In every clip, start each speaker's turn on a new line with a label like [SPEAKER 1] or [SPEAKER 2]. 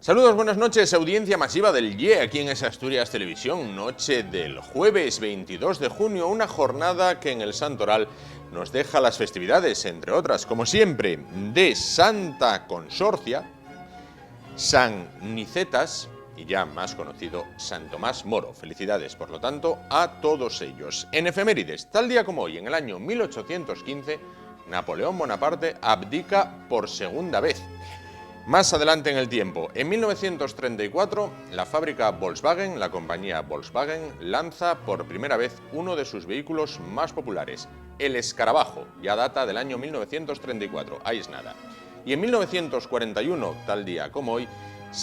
[SPEAKER 1] Saludos, buenas noches, audiencia masiva del YE aquí en Asturias Televisión, noche del jueves 22 de junio, una jornada que en el Santoral nos deja las festividades, entre otras, como siempre, de Santa Consorcia, San Nicetas y ya más conocido San Tomás Moro. Felicidades, por lo tanto, a todos ellos. En efemérides, tal día como hoy, en el año 1815, Napoleón Bonaparte abdica por segunda vez. Más adelante en el tiempo, en 1934, la fábrica Volkswagen, la compañía Volkswagen, lanza por primera vez uno de sus vehículos más populares, el Escarabajo, ya data del año 1934, ahí es nada. Y en 1941, tal día como hoy,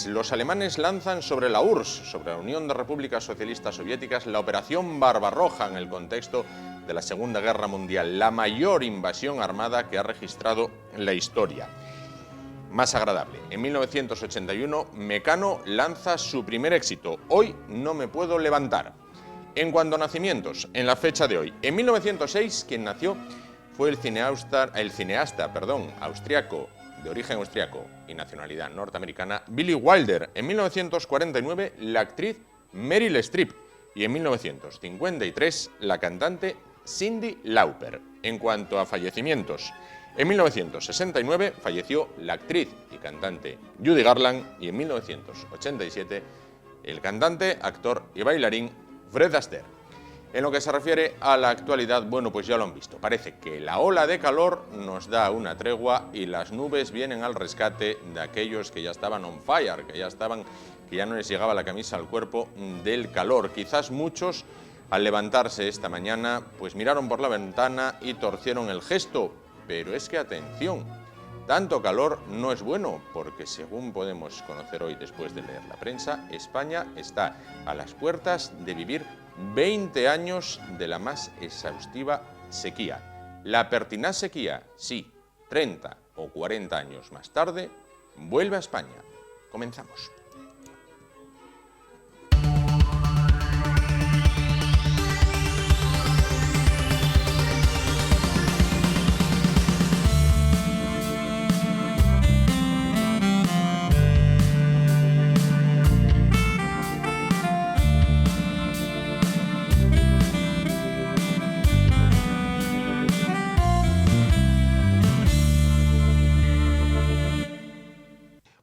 [SPEAKER 1] los alemanes lanzan sobre la URSS, sobre la Unión de Repúblicas Socialistas Soviéticas, la Operación Barbarroja en el contexto de la Segunda Guerra Mundial, la mayor invasión armada que ha registrado la historia. Más agradable. En 1981, Mecano lanza su primer éxito, Hoy no me puedo levantar. En cuanto a nacimientos, en la fecha de hoy, en 1906, quien nació fue el cineasta austriaco, de origen austriaco y nacionalidad norteamericana, Billy Wilder. En 1949, la actriz Meryl Streep. Y en 1953, la cantante Cyndi Lauper. En cuanto a fallecimientos, en 1969 falleció la actriz y cantante Judy Garland y en 1987 el cantante, actor y bailarín Fred Astaire. En lo que se refiere a la actualidad, bueno, pues ya lo han visto. Parece que la ola de calor nos da una tregua y las nubes vienen al rescate de aquellos que ya estaban on fire, que ya no les llegaba la camisa al cuerpo del calor. Quizás muchos, al levantarse esta mañana, pues miraron por la ventana y torcieron el gesto. Pero es que, atención, tanto calor no es bueno, porque según podemos conocer hoy después de leer la prensa, España está a las puertas de vivir 20 años de la más exhaustiva sequía. La pertinaz sequía, sí, 30 o 40 años más tarde, vuelve a España. Comenzamos.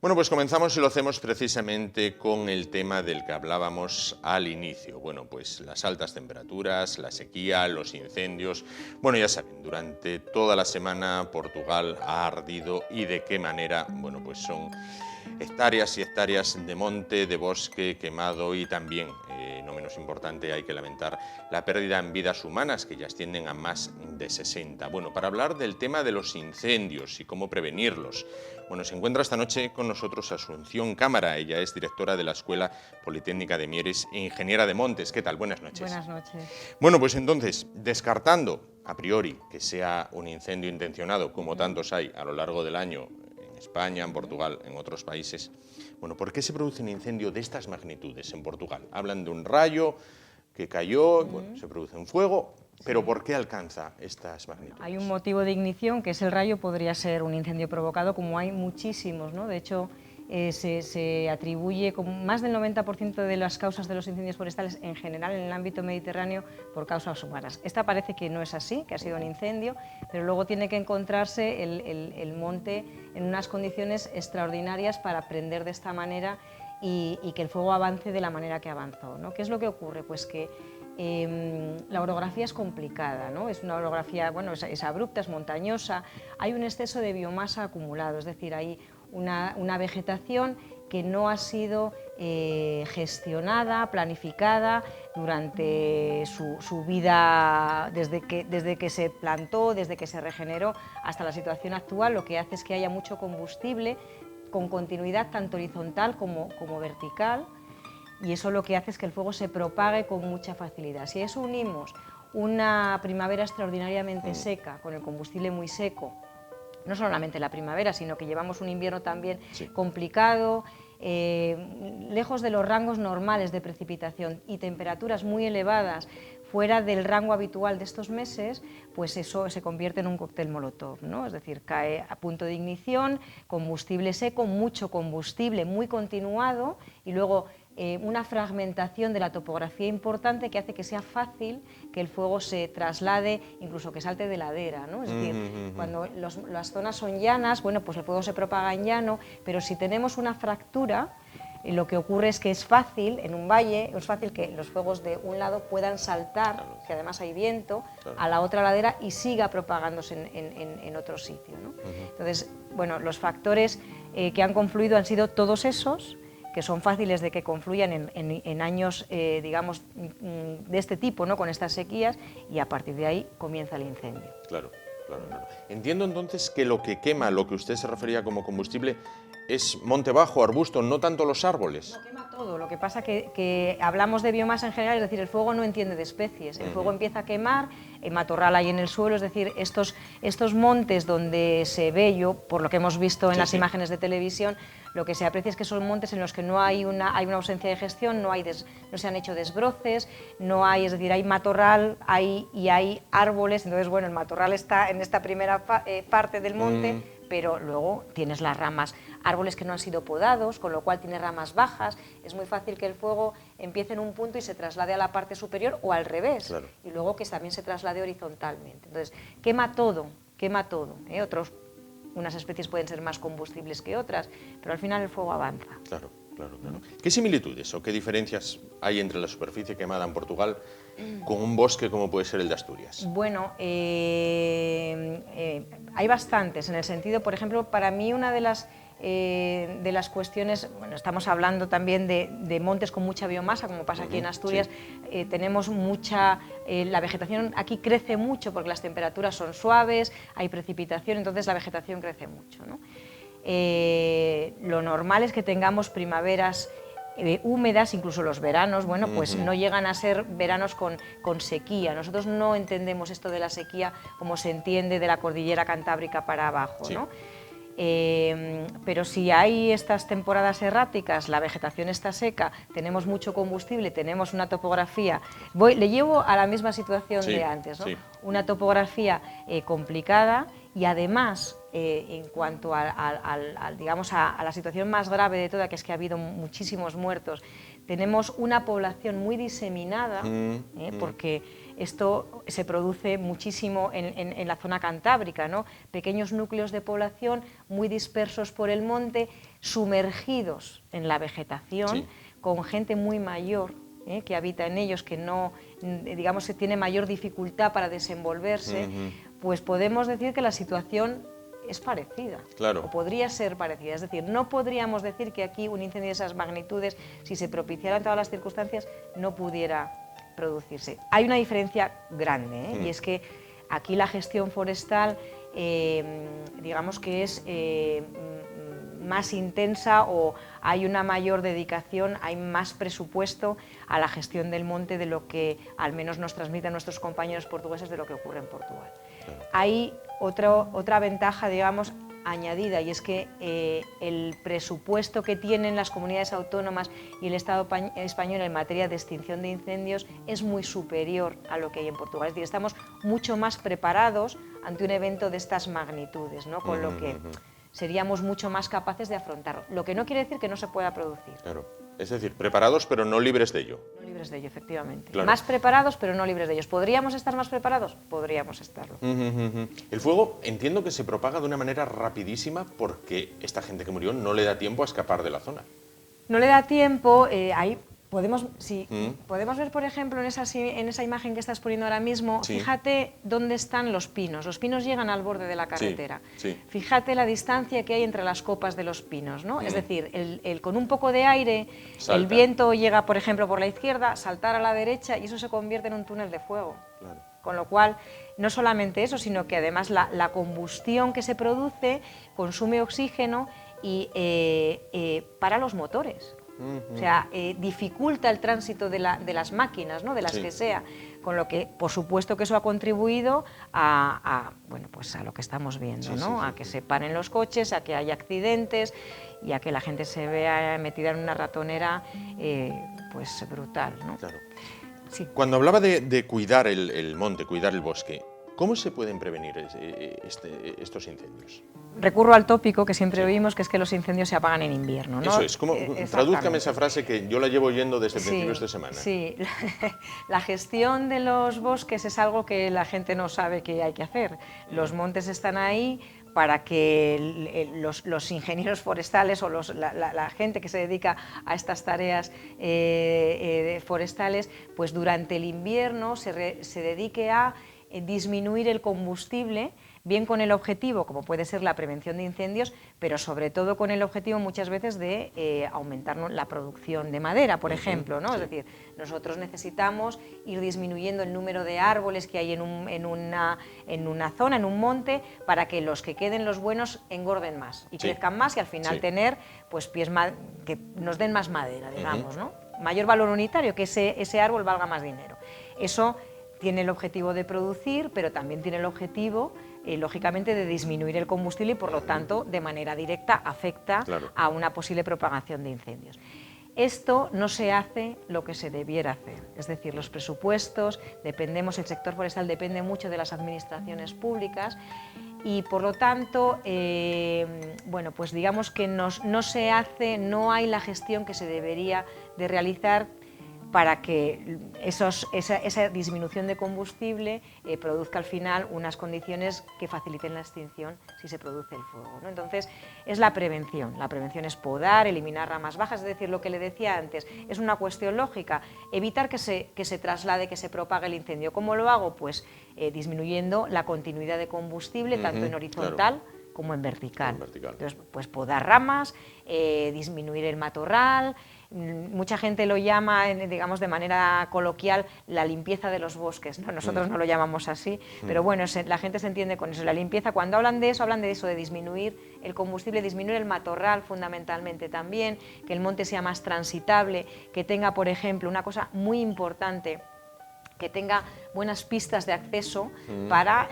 [SPEAKER 1] Bueno, pues comenzamos y lo hacemos precisamente con el tema del que hablábamos al inicio. Bueno, pues las altas temperaturas, la sequía, los incendios. Bueno, ya saben, durante toda la semana Portugal ha ardido y de qué manera. Bueno, pues son hectáreas y hectáreas de monte, de bosque quemado y también, no menos importante, hay que lamentar la pérdida en vidas humanas, que ya ascienden a más de 60. Bueno, para hablar del tema de los incendios y cómo prevenirlos, bueno, se encuentra esta noche con nosotros Asunción Cámara. Ella es directora de la Escuela Politécnica de Mieres e ingeniera de montes. ¿Qué tal? Buenas noches.
[SPEAKER 2] Buenas noches.
[SPEAKER 1] Bueno, pues entonces, descartando a priori que sea un incendio intencionado, como tantos hay a lo largo del año, en España, en Portugal, en otros países, bueno, ¿por qué se produce un incendio de estas magnitudes en Portugal? Hablan de un rayo que cayó, bueno, se produce un fuego, pero ¿por qué alcanza estas magnitudes?
[SPEAKER 2] Hay un motivo de ignición, que es el rayo, podría ser un incendio provocado, como hay muchísimos, ¿no? De hecho, se atribuye con más del 90% de las causas de los incendios forestales en general en el ámbito mediterráneo por causas humanas. Esta parece que no es así, que ha sido un incendio, pero luego tiene que encontrarse el monte en unas condiciones extraordinarias para prender de esta manera y que el fuego avance de la manera que avanzó, ¿no? ¿Qué es lo que ocurre? Pues que la orografía es complicada, ¿no? Es una orografía, bueno, es abrupta, es montañosa, hay un exceso de biomasa acumulado, es decir, hay una vegetación que no ha sido gestionada, planificada durante su vida, desde que se plantó, desde que se regeneró hasta la situación actual, lo que hace es que haya mucho combustible con continuidad tanto horizontal como vertical, y eso lo que hace es que el fuego se propague con mucha facilidad. Si a eso unimos una primavera extraordinariamente seca, con el combustible muy seco, no solamente la primavera, sino que llevamos un invierno también complicado, lejos de los rangos normales de precipitación y temperaturas muy elevadas, fuera del rango habitual de estos meses, pues eso se convierte en un cóctel molotov, ¿no? Es decir, cae a punto de ignición, combustible seco, mucho combustible, muy continuado, y luego una fragmentación de la topografía importante que hace que sea fácil que el fuego se traslade, incluso que salte de ladera, ¿no? Es decir, cuando las zonas son llanas, bueno, pues el fuego se propaga en llano, pero si tenemos una fractura, lo que ocurre es que es fácil, en un valle, es fácil que los fuegos de un lado puedan saltar, que además hay viento, a la otra ladera y siga propagándose en otro sitio, ¿no? Entonces, bueno, los factores que han confluido han sido todos esos, que son fáciles de que confluyan en años, digamos, de este tipo, ¿no? Con estas sequías, y a partir de ahí comienza el incendio.
[SPEAKER 1] Claro, claro, claro. Entiendo entonces que lo que quema, lo que usted se refería como combustible, es monte bajo, arbusto, no tanto los árboles.
[SPEAKER 2] No quema todo, lo que pasa que hablamos de biomasa en general, es decir, el fuego no entiende de especies, el fuego empieza a quemar, matorral hay en el suelo, es decir, estos montes donde se ve, yo por lo que hemos visto en las imágenes de televisión, lo que se aprecia es que son montes en los que no hay una ausencia de gestión, no se han hecho desbroces, no hay, es decir, hay matorral y hay árboles, entonces bueno, el matorral está en esta primera parte del monte, pero luego tienes las ramas, árboles que no han sido podados, con lo cual tiene ramas bajas, es muy fácil que el fuego empiece en un punto y se traslade a la parte superior o al revés, claro, y luego que también se traslade horizontalmente. Entonces, quema todo, ¿eh? Unas especies pueden ser más combustibles que otras, pero al final el fuego avanza.
[SPEAKER 1] Claro, claro, claro. ¿Qué similitudes o qué diferencias hay entre la superficie quemada en Portugal con un bosque como puede ser el de Asturias?
[SPEAKER 2] Bueno, hay bastantes, en el sentido, por ejemplo, para mí una de las cuestiones, bueno, estamos hablando también de montes con mucha biomasa, como pasa aquí en Asturias, sí. Tenemos la vegetación aquí crece mucho porque las temperaturas son suaves, hay precipitación, entonces la vegetación crece mucho, ¿no? Lo normal es que tengamos primaveras húmedas, incluso los veranos, bueno, pues no llegan a ser veranos con sequía. Nosotros no entendemos esto de la sequía como se entiende de la cordillera cantábrica para abajo, sí, ¿no? Pero si hay estas temporadas erráticas, la vegetación está seca, tenemos mucho combustible, tenemos una topografía, le llevo a la misma situación de antes, ¿no? Sí. Una topografía complicada y además, en cuanto digamos a la situación más grave de toda, que es que ha habido muchísimos muertos, tenemos una población muy diseminada, porque esto se produce muchísimo en la zona cantábrica, ¿no? Pequeños núcleos de población muy dispersos por el monte, sumergidos en la vegetación, sí, con gente muy mayor que habita en ellos, que no, digamos, que tiene mayor dificultad para desenvolverse, pues podemos decir que la situación es parecida, claro, o podría ser parecida. Es decir, no podríamos decir que aquí un incendio de esas magnitudes, si se propiciaran todas las circunstancias, no pudiera producirse. Hay una diferencia grande, y es que aquí la gestión forestal, digamos que es más intensa, o hay una mayor dedicación, hay más presupuesto a la gestión del monte de lo que al menos nos transmiten nuestros compañeros portugueses de lo que ocurre en Portugal. Claro. Hay otra ventaja, digamos, añadida, y es que el presupuesto que tienen las comunidades autónomas y el Estado español en materia de extinción de incendios es muy superior a lo que hay en Portugal. Es decir, estamos mucho más preparados ante un evento de estas magnitudes, ¿no? Con lo que seríamos mucho más capaces de afrontarlo. Lo que no quiere decir que no se pueda producir.
[SPEAKER 1] Claro. Es decir, preparados pero no libres de ello.
[SPEAKER 2] No libres de ello, efectivamente.
[SPEAKER 1] Claro.
[SPEAKER 2] Más preparados pero no libres de ellos. ¿Podríamos estar más preparados? Podríamos estarlo.
[SPEAKER 1] El fuego entiendo que se propaga de una manera rapidísima porque esta gente que murió no le da tiempo a escapar de la zona.
[SPEAKER 2] No le da tiempo, podemos ver, por ejemplo, en esa imagen que estás poniendo ahora mismo, sí, fíjate dónde están los pinos. Los pinos llegan al borde de la carretera. Sí, sí. Fíjate la distancia que hay entre las copas de los pinos, ¿no? Es decir, con un poco de aire, salta. El viento llega, por ejemplo, por la izquierda, saltar a la derecha y eso se convierte en un túnel de fuego. Claro. Con lo cual, no solamente eso, sino que además la combustión que se produce consume oxígeno y para los motores. O sea, dificulta el tránsito de las máquinas, ¿no? De las que sea, con lo que, por supuesto, que eso ha contribuido bueno, pues a lo que estamos viendo, ¿no? A que se paren los coches, a que haya accidentes y a que la gente se vea metida en una ratonera, pues brutal, ¿no?
[SPEAKER 1] Claro.
[SPEAKER 2] Sí.
[SPEAKER 1] Cuando hablaba de cuidar el monte, cuidar el bosque, ¿cómo se pueden prevenir estos incendios?
[SPEAKER 2] Recurro al tópico que siempre
[SPEAKER 1] Sí.
[SPEAKER 2] oímos, que es que los incendios se apagan en invierno, ¿no?
[SPEAKER 1] Eso es, tradúzcame esa frase que yo la llevo oyendo desde principios de semana.
[SPEAKER 2] Sí, la gestión de los bosques es algo que la gente no sabe que hay que hacer. Los montes están ahí para que los ingenieros forestales o la gente que se dedica a estas tareas forestales, pues durante el invierno se dedique a disminuir el combustible, bien con el objetivo, como puede ser la prevención de incendios, pero sobre todo con el objetivo muchas veces de aumentar la producción de madera, por ejemplo, ¿no? Sí. Es decir, nosotros necesitamos ir disminuyendo el número de árboles que hay en una zona, en un monte, para que los que queden, los buenos, engorden más y crezcan más y al final tener pues pies que nos den más madera, digamos, ¿no? Mayor valor unitario, que ese árbol valga más dinero. Eso tiene el objetivo de producir, pero también tiene el objetivo, lógicamente, de disminuir el combustible y, por lo tanto, de manera directa afecta a una posible propagación de incendios. Esto no se hace lo que se debiera hacer, es decir, los presupuestos, el sector forestal depende mucho de las administraciones públicas y, por lo tanto, bueno, pues digamos que no hay la gestión que se debería de realizar para que esa disminución de combustible produzca al final unas condiciones que faciliten la extinción si se produce el fuego, ¿no? Entonces, es la prevención es podar, eliminar ramas bajas, es decir, lo que le decía antes, es una cuestión lógica, evitar que se traslade, que se propague el incendio. ¿Cómo lo hago? Pues disminuyendo la continuidad de combustible, tanto en horizontal como en vertical. Entonces, pues podar ramas, disminuir el matorral. Mucha gente lo llama, digamos, de manera coloquial, la limpieza de los bosques, ¿no? Nosotros no lo llamamos así, pero bueno, la gente se entiende con eso. La limpieza, cuando hablan de eso, de disminuir el combustible, disminuir el matorral fundamentalmente también, que el monte sea más transitable, que tenga, por ejemplo, una cosa muy importante, que tenga buenas pistas de acceso para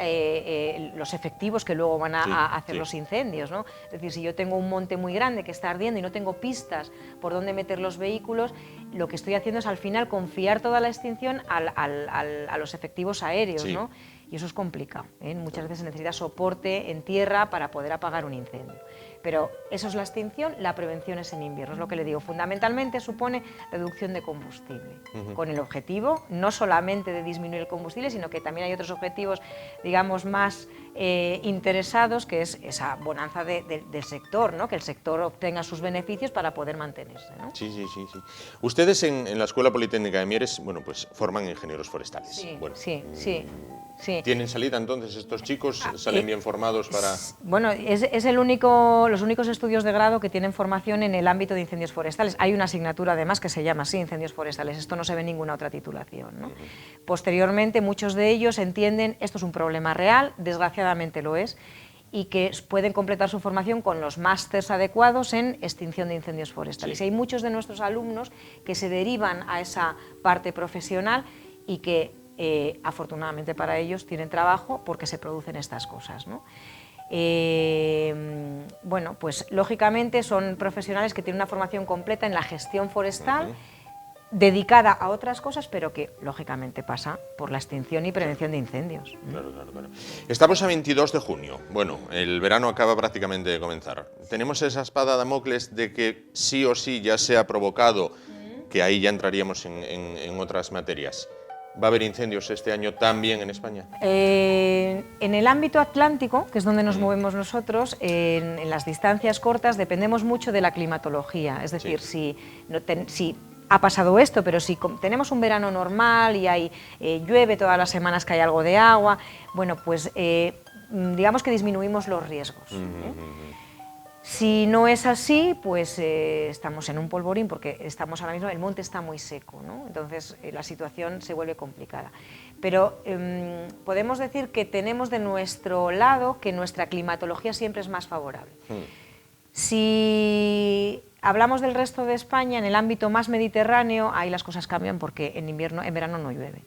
[SPEAKER 2] los efectivos que luego van a hacer los incendios, ¿no? Es decir, si yo tengo un monte muy grande que está ardiendo y no tengo pistas por dónde meter los vehículos, lo que estoy haciendo es al final confiar toda la extinción a los efectivos aéreos, ¿no? Y eso es complicado, ¿eh? Muchas veces se necesita soporte en tierra para poder apagar un incendio. Pero eso es la extinción, la prevención es en invierno, es lo que le digo. Fundamentalmente supone reducción de combustible, con el objetivo no solamente de disminuir el combustible, sino que también hay otros objetivos, digamos, más interesados, que es esa bonanza del sector, ¿no? Que el sector obtenga sus beneficios para poder mantenerse, ¿no?
[SPEAKER 1] Sí. Ustedes en la Escuela Politécnica de Mieres, bueno, pues forman ingenieros forestales.
[SPEAKER 2] Sí.
[SPEAKER 1] ¿Tienen salida entonces estos chicos? ¿Salen bien formados para...?
[SPEAKER 2] Bueno, es los únicos estudios de grado que tienen formación en el ámbito de incendios forestales. Hay una asignatura además que se llama así, incendios forestales. Esto no se ve en ninguna otra titulación, ¿no? Posteriormente, muchos de ellos entienden esto es un problema real, desgraciadamente lo es, y que pueden completar su formación con los másters adecuados en extinción de incendios forestales. Y hay muchos de nuestros alumnos que se derivan a esa parte profesional y que afortunadamente para ellos tienen trabajo porque se producen estas cosas, ¿no? Bueno, pues lógicamente son profesionales que tienen una formación completa en la gestión forestal, dedicada a otras cosas, pero que lógicamente pasa por la extinción y prevención de incendios.
[SPEAKER 1] Claro. Estamos a 22 de junio, bueno, el verano acaba prácticamente de comenzar. Tenemos esa espada de Damocles de que sí o sí ya se ha provocado, que ahí ya entraríamos en otras materias. ¿Va a haber incendios este año también en España?
[SPEAKER 2] En el ámbito atlántico, que es donde nos movemos nosotros, en las distancias cortas dependemos mucho de la climatología. Es decir, si ha pasado esto, pero si tenemos un verano normal y llueve todas las semanas que hay algo de agua, bueno, pues digamos que disminuimos los riesgos. Si no es así, pues estamos en un polvorín porque estamos ahora mismo, el monte está muy seco, ¿no? Entonces la situación se vuelve complicada. Pero podemos decir que tenemos de nuestro lado que nuestra climatología siempre es más favorable. Si hablamos del resto de España, en el ámbito más mediterráneo, ahí las cosas cambian porque en verano no llueve.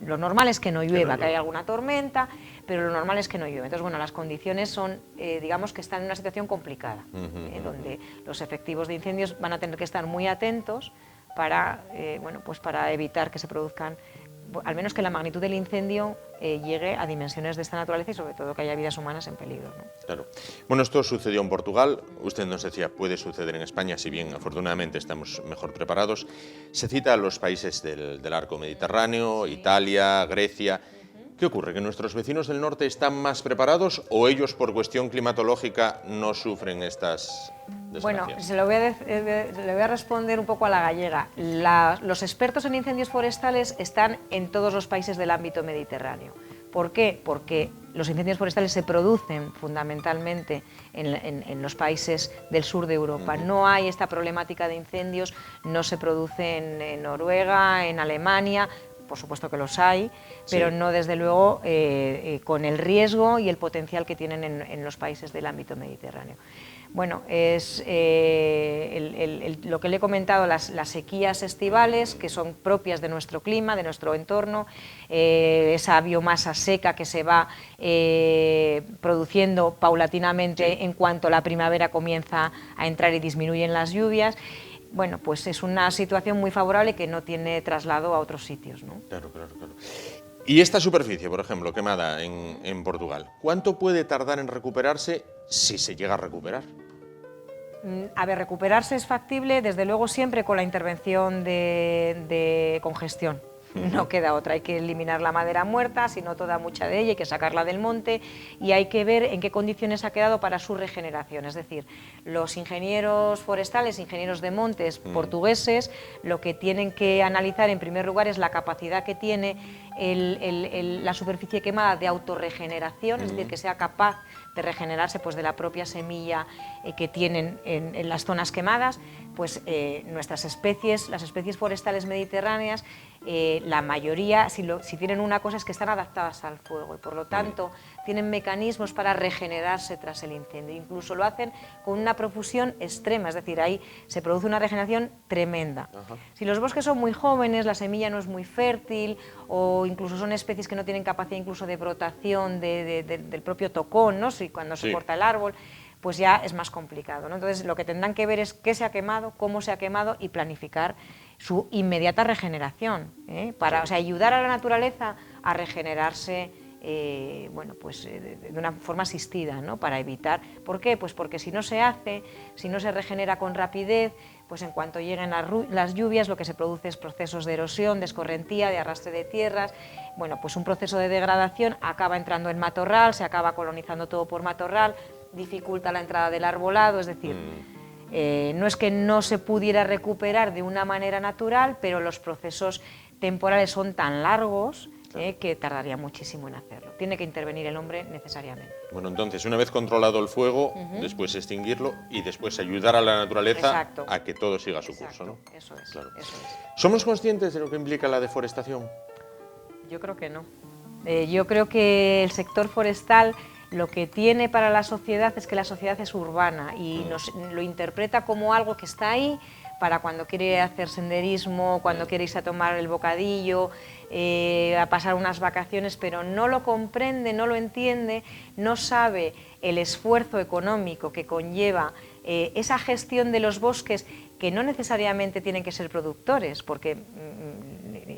[SPEAKER 2] Lo normal es que no llueva, que haya alguna tormenta, pero lo normal es que no llueva. Entonces, bueno, las condiciones son, digamos que están en una situación complicada, donde los efectivos de incendios van a tener que estar muy atentos para, bueno, pues para evitar que se produzcan, al menos que la magnitud del incendio llegue a dimensiones de esta naturaleza y sobre todo que haya vidas humanas en peligro, ¿no?
[SPEAKER 1] Claro. Bueno, esto sucedió en Portugal, usted nos decía, puede suceder en España, si bien afortunadamente estamos mejor preparados. Se cita a los países del arco mediterráneo, sí. Italia, Grecia. ¿Qué ocurre? ¿Que nuestros vecinos del norte están más preparados o ellos por cuestión climatológica no sufren estas desgracias?
[SPEAKER 2] Bueno, le voy a responder un poco a la gallega. Los expertos en incendios forestales están en todos los países del ámbito mediterráneo. ¿Por qué? Porque los incendios forestales se producen fundamentalmente en los países del sur de Europa. No hay esta problemática de incendios, no se produce en Noruega, en Alemania. Por supuesto que los hay, pero sí, no desde luego con el riesgo y el potencial que tienen en los países del ámbito mediterráneo. Bueno, es lo que le he comentado, las sequías estivales, que son propias de nuestro clima, de nuestro entorno, esa biomasa seca que se va produciendo paulatinamente, sí, en cuanto la primavera comienza a entrar y disminuyen las lluvias. Bueno, pues es una situación muy favorable que no tiene traslado a otros sitios, ¿no?
[SPEAKER 1] Claro, claro, claro. Y esta superficie, por ejemplo, quemada en Portugal, ¿cuánto puede tardar en recuperarse si se llega a recuperar?
[SPEAKER 2] A ver, recuperarse es factible, desde luego siempre con la intervención de congestión. No queda otra, hay que eliminar la madera muerta, si no toda mucha de ella, hay que sacarla del monte y hay que ver en qué condiciones ha quedado para su regeneración. Es decir, los ingenieros forestales, ingenieros de montes portugueses, lo que tienen que analizar en primer lugar es la capacidad que tiene la superficie quemada de autorregeneración, es decir, que sea capaz de regenerarse pues, de la propia semilla que tienen en las zonas quemadas. Pues nuestras especies, las especies forestales mediterráneas, la mayoría, si tienen una cosa es que están adaptadas al fuego y por lo tanto tienen mecanismos para regenerarse tras el incendio. Incluso lo hacen con una profusión extrema, es decir, ahí se produce una regeneración tremenda. Ajá. Si los bosques son muy jóvenes, la semilla no es muy fértil o incluso son especies que no tienen capacidad incluso de brotación del propio tocón, ¿no? Si cuando se corta el árbol, pues ya es más complicado, ¿no? Entonces lo que tendrán que ver es qué se ha quemado, cómo se ha quemado y planificar su inmediata regeneración, para, o sea, ayudar a la naturaleza a regenerarse bueno, pues, de una forma asistida, ¿no? Para evitar. ¿Por qué? Pues porque si no se hace, si no se regenera con rapidez, pues en cuanto lleguen las lluvias lo que se produce es procesos de erosión, de escorrentía, de arrastre de tierras. Bueno, pues un proceso de degradación acaba entrando en matorral, se acaba colonizando todo por matorral, dificulta la entrada del arbolado, es decir, no es que no se pudiera recuperar de una manera natural, pero los procesos temporales son tan largos que tardaría muchísimo en hacerlo. Tiene que intervenir el hombre necesariamente.
[SPEAKER 1] Bueno, entonces, una vez controlado el fuego, después extinguirlo y después ayudar a la naturaleza a que todo siga su curso, ¿no?
[SPEAKER 2] Eso es,
[SPEAKER 1] claro.
[SPEAKER 2] Eso es.
[SPEAKER 1] ¿Somos conscientes de lo que implica la deforestación?
[SPEAKER 2] Yo creo que no. Yo creo que el sector forestal lo que tiene para la sociedad es que la sociedad es urbana y lo interpreta como algo que está ahí para cuando quiere hacer senderismo, cuando quiere irse a tomar el bocadillo, a pasar unas vacaciones, pero no lo comprende, no lo entiende, no sabe el esfuerzo económico que conlleva esa gestión de los bosques, que no necesariamente tienen que ser productores, porque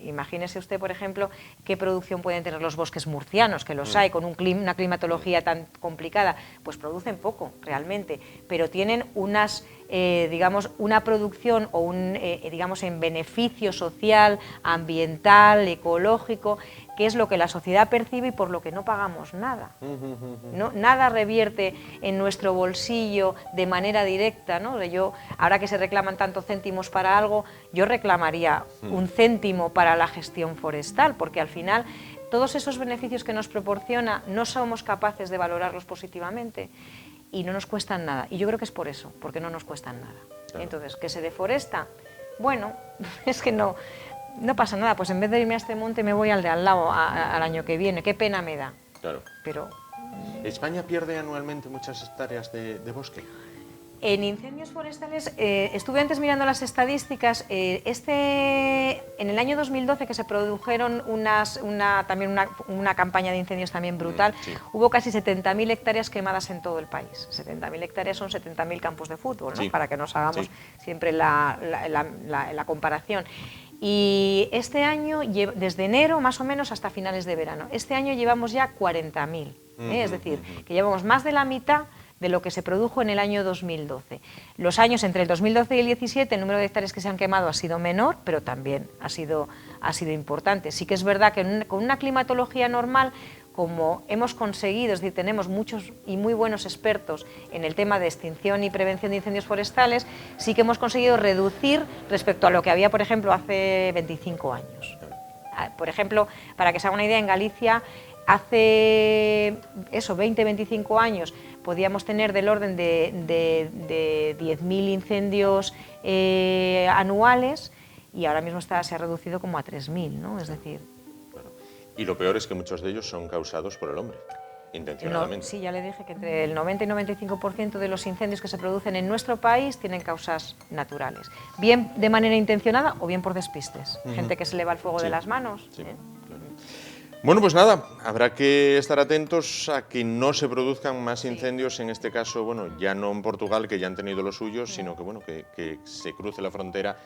[SPEAKER 2] imagínese usted, por ejemplo, qué producción pueden tener los bosques murcianos, que los hay, con una climatología tan complicada, pues producen poco realmente, pero tienen unas, digamos, una producción o digamos, en beneficio social, ambiental, ecológico, que es lo que la sociedad percibe y por lo que no pagamos nada. ¿No? Nada revierte en nuestro bolsillo de manera directa, ¿no? Yo, ahora que se reclaman tantos céntimos para algo, yo reclamaría un céntimo para la gestión forestal, porque al final todos esos beneficios que nos proporciona no somos capaces de valorarlos positivamente y no nos cuestan nada. Y yo creo que es por eso, porque no nos cuestan nada. Claro. Entonces, ¿que se deforesta? Bueno, es que no pasa nada, pues en vez de irme a este monte me voy al de al lado al año que viene, qué pena me da.
[SPEAKER 1] Claro.
[SPEAKER 2] Pero
[SPEAKER 1] ¿España pierde anualmente muchas hectáreas de bosque?
[SPEAKER 2] En incendios forestales, estuve antes mirando las estadísticas, en el año 2012 que se produjeron también una campaña de incendios también brutal,
[SPEAKER 1] sí.
[SPEAKER 2] Hubo casi 70.000 hectáreas quemadas en todo el país. 70.000 hectáreas son 70.000 campos de fútbol, ¿no?
[SPEAKER 1] Sí.
[SPEAKER 2] Para que nos hagamos
[SPEAKER 1] Sí.
[SPEAKER 2] siempre la comparación. Y este año, desde enero más o menos hasta finales de verano, este año llevamos ya 40.000, es decir, que llevamos más de la mitad de lo que se produjo en el año 2012. Los años entre el 2012 y el 17, el número de hectáreas que se han quemado ha sido menor, pero también ha sido importante. Sí que es verdad que con una climatología normal, como hemos conseguido, es decir, tenemos muchos y muy buenos expertos en el tema de extinción y prevención de incendios forestales, sí que hemos conseguido reducir respecto a lo que había, por ejemplo, hace 25 años. Por ejemplo, para que se haga una idea, en Galicia hace 20-25 años podíamos tener del orden de 10.000 incendios anuales y ahora mismo se ha reducido como a 3.000, ¿no? Es decir...
[SPEAKER 1] Y lo peor es que muchos de ellos son causados por el hombre, intencionadamente.
[SPEAKER 2] Sí, ya le dije que entre el 90 y 95% de los incendios que se producen en nuestro país tienen causas naturales, bien de manera intencionada o bien por despistes. Gente que se le va el fuego de las manos.
[SPEAKER 1] Sí, claro. Bueno, pues nada, habrá que estar atentos a que no se produzcan más incendios, en este caso, bueno, ya no en Portugal, que ya han tenido los suyos, sino que, bueno, que se cruce la frontera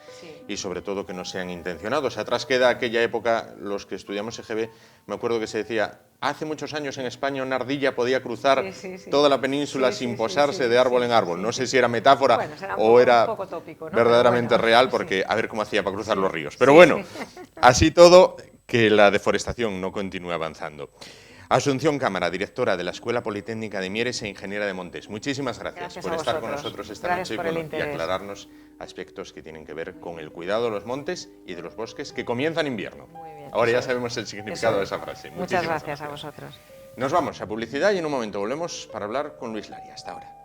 [SPEAKER 1] y sobre todo que no sean intencionados. Atrás queda aquella época, los que estudiamos EGB, me acuerdo que se decía, hace muchos años en España una ardilla podía cruzar toda la península sin posarse de árbol en árbol. No sé si era metáfora o era
[SPEAKER 2] un poco tópico, ¿no?
[SPEAKER 1] verdaderamente real, porque a ver cómo hacía para cruzar los ríos. Pero bueno, así todo, que la deforestación no continúe avanzando. Asunción Cámara, directora de la Escuela Politécnica de Mieres e ingeniera de Montes. Muchísimas gracias por estar con nosotros esta noche y aclararnos aspectos que tienen que ver con el cuidado de los montes y de los bosques que comienzan invierno.
[SPEAKER 2] Muy bien.
[SPEAKER 1] Ahora ya sabemos el significado de esa frase.
[SPEAKER 2] Muchas gracias a vosotros.
[SPEAKER 1] Nos vamos a publicidad y en un momento volvemos para hablar con Luis Laria. Hasta ahora.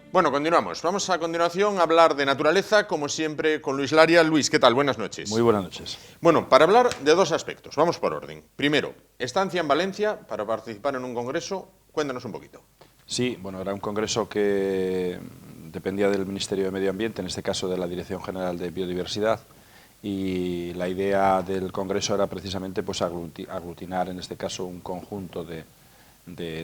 [SPEAKER 1] Bueno, continuamos. Vamos a continuación a hablar de naturaleza, como siempre, con Luis Laria. Luis, ¿qué tal? Buenas noches.
[SPEAKER 3] Muy buenas noches.
[SPEAKER 1] Bueno, para hablar de dos aspectos. Vamos por orden. Primero, estancia en Valencia para participar en un congreso. Cuéntanos un poquito.
[SPEAKER 3] Sí, bueno, era un congreso que dependía del Ministerio de Medio Ambiente, en este caso de la Dirección General de Biodiversidad, y la idea del congreso era precisamente pues, aglutinar, en este caso, un conjunto de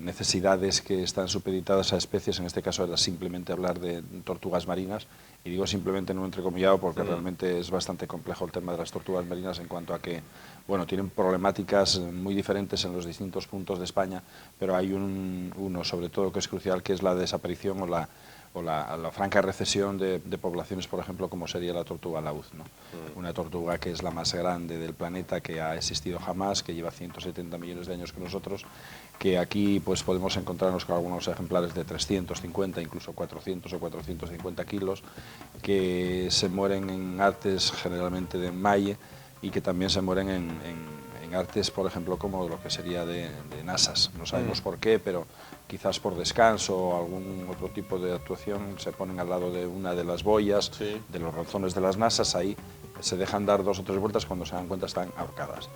[SPEAKER 3] necesidades que están supeditadas a especies, en este caso era simplemente hablar de tortugas marinas, y digo simplemente no entrecomillado porque realmente es bastante complejo el tema de las tortugas marinas en cuanto a que, bueno, tienen problemáticas muy diferentes en los distintos puntos de España, pero hay uno sobre todo que es crucial, que es la desaparición o la franca recesión de poblaciones, por ejemplo, como sería la tortuga laúd, ¿no? Una tortuga que es la más grande del planeta, que ha existido jamás, que lleva 170 millones de años con nosotros, que aquí pues podemos encontrarnos con algunos ejemplares de 350, incluso 400 o 450 kilos, que se mueren en artes generalmente de malle y que también se mueren en artes, por ejemplo, como lo que sería de nasas. No sabemos por qué, pero quizás por descanso o algún otro tipo de actuación se ponen al lado de una de las boyas, de los ronzones de las nasas, ahí se dejan dar 2 o 3 vueltas, cuando se dan cuenta están ahorcadas.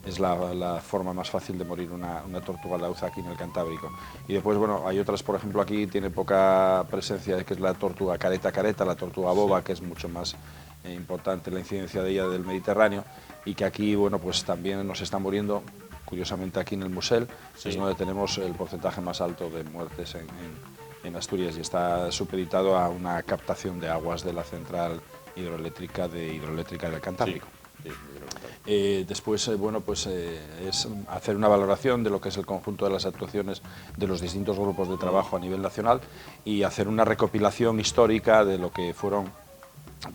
[SPEAKER 3] Es la forma más fácil de morir una tortuga laúd aquí en el Cantábrico. Y después, bueno, hay otras, por ejemplo, aquí tiene poca presencia, que es la tortuga careta, la tortuga boba, que es mucho más importante la incidencia de ella del Mediterráneo, y que aquí, bueno, pues también nos están muriendo, curiosamente aquí en el Musel, es donde tenemos el porcentaje más alto de muertes en Asturias, y está supeditado a una captación de aguas de la central hidroeléctrica del Cantábrico. Después, bueno, pues es hacer una valoración de lo que es el conjunto de las actuaciones de los distintos grupos de trabajo a nivel nacional y hacer una recopilación histórica de lo que fueron,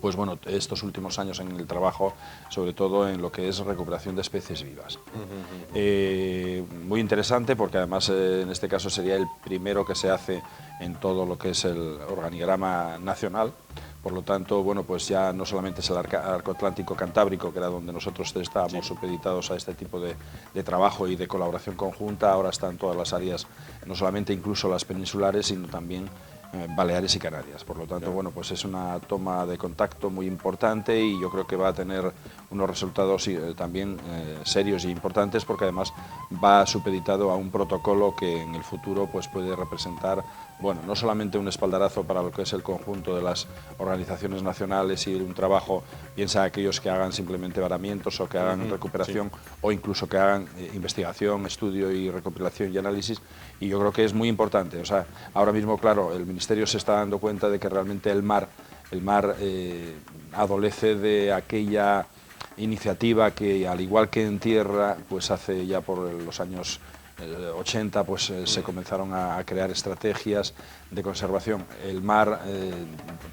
[SPEAKER 3] pues bueno, estos últimos años en el trabajo, sobre todo en lo que es recuperación de especies vivas. Muy interesante porque además en este caso sería el primero que se hace en todo lo que es el organigrama nacional, Por lo tanto, bueno, pues ya no solamente es el arco atlántico cantábrico, que era donde nosotros estábamos supeditados a este tipo de trabajo y de colaboración conjunta, ahora están todas las áreas, no solamente incluso las peninsulares, sino también Baleares y Canarias. Por lo tanto, bueno, pues es una toma de contacto muy importante y yo creo que va a tener unos resultados también serios y importantes, porque además va supeditado a un protocolo que en el futuro pues puede representar, bueno, no solamente un espaldarazo para lo que es el conjunto de las organizaciones nacionales y un trabajo, bien sea aquellos que hagan simplemente varamientos o que hagan recuperación o incluso que hagan investigación, estudio y recopilación y análisis, y yo creo que es muy importante. O sea, ahora mismo, claro, el Ministerio se está dando cuenta de que realmente el mar adolece de aquella iniciativa que, al igual que en tierra, pues hace ya por los años 80 pues se comenzaron a crear estrategias de conservación. El mar,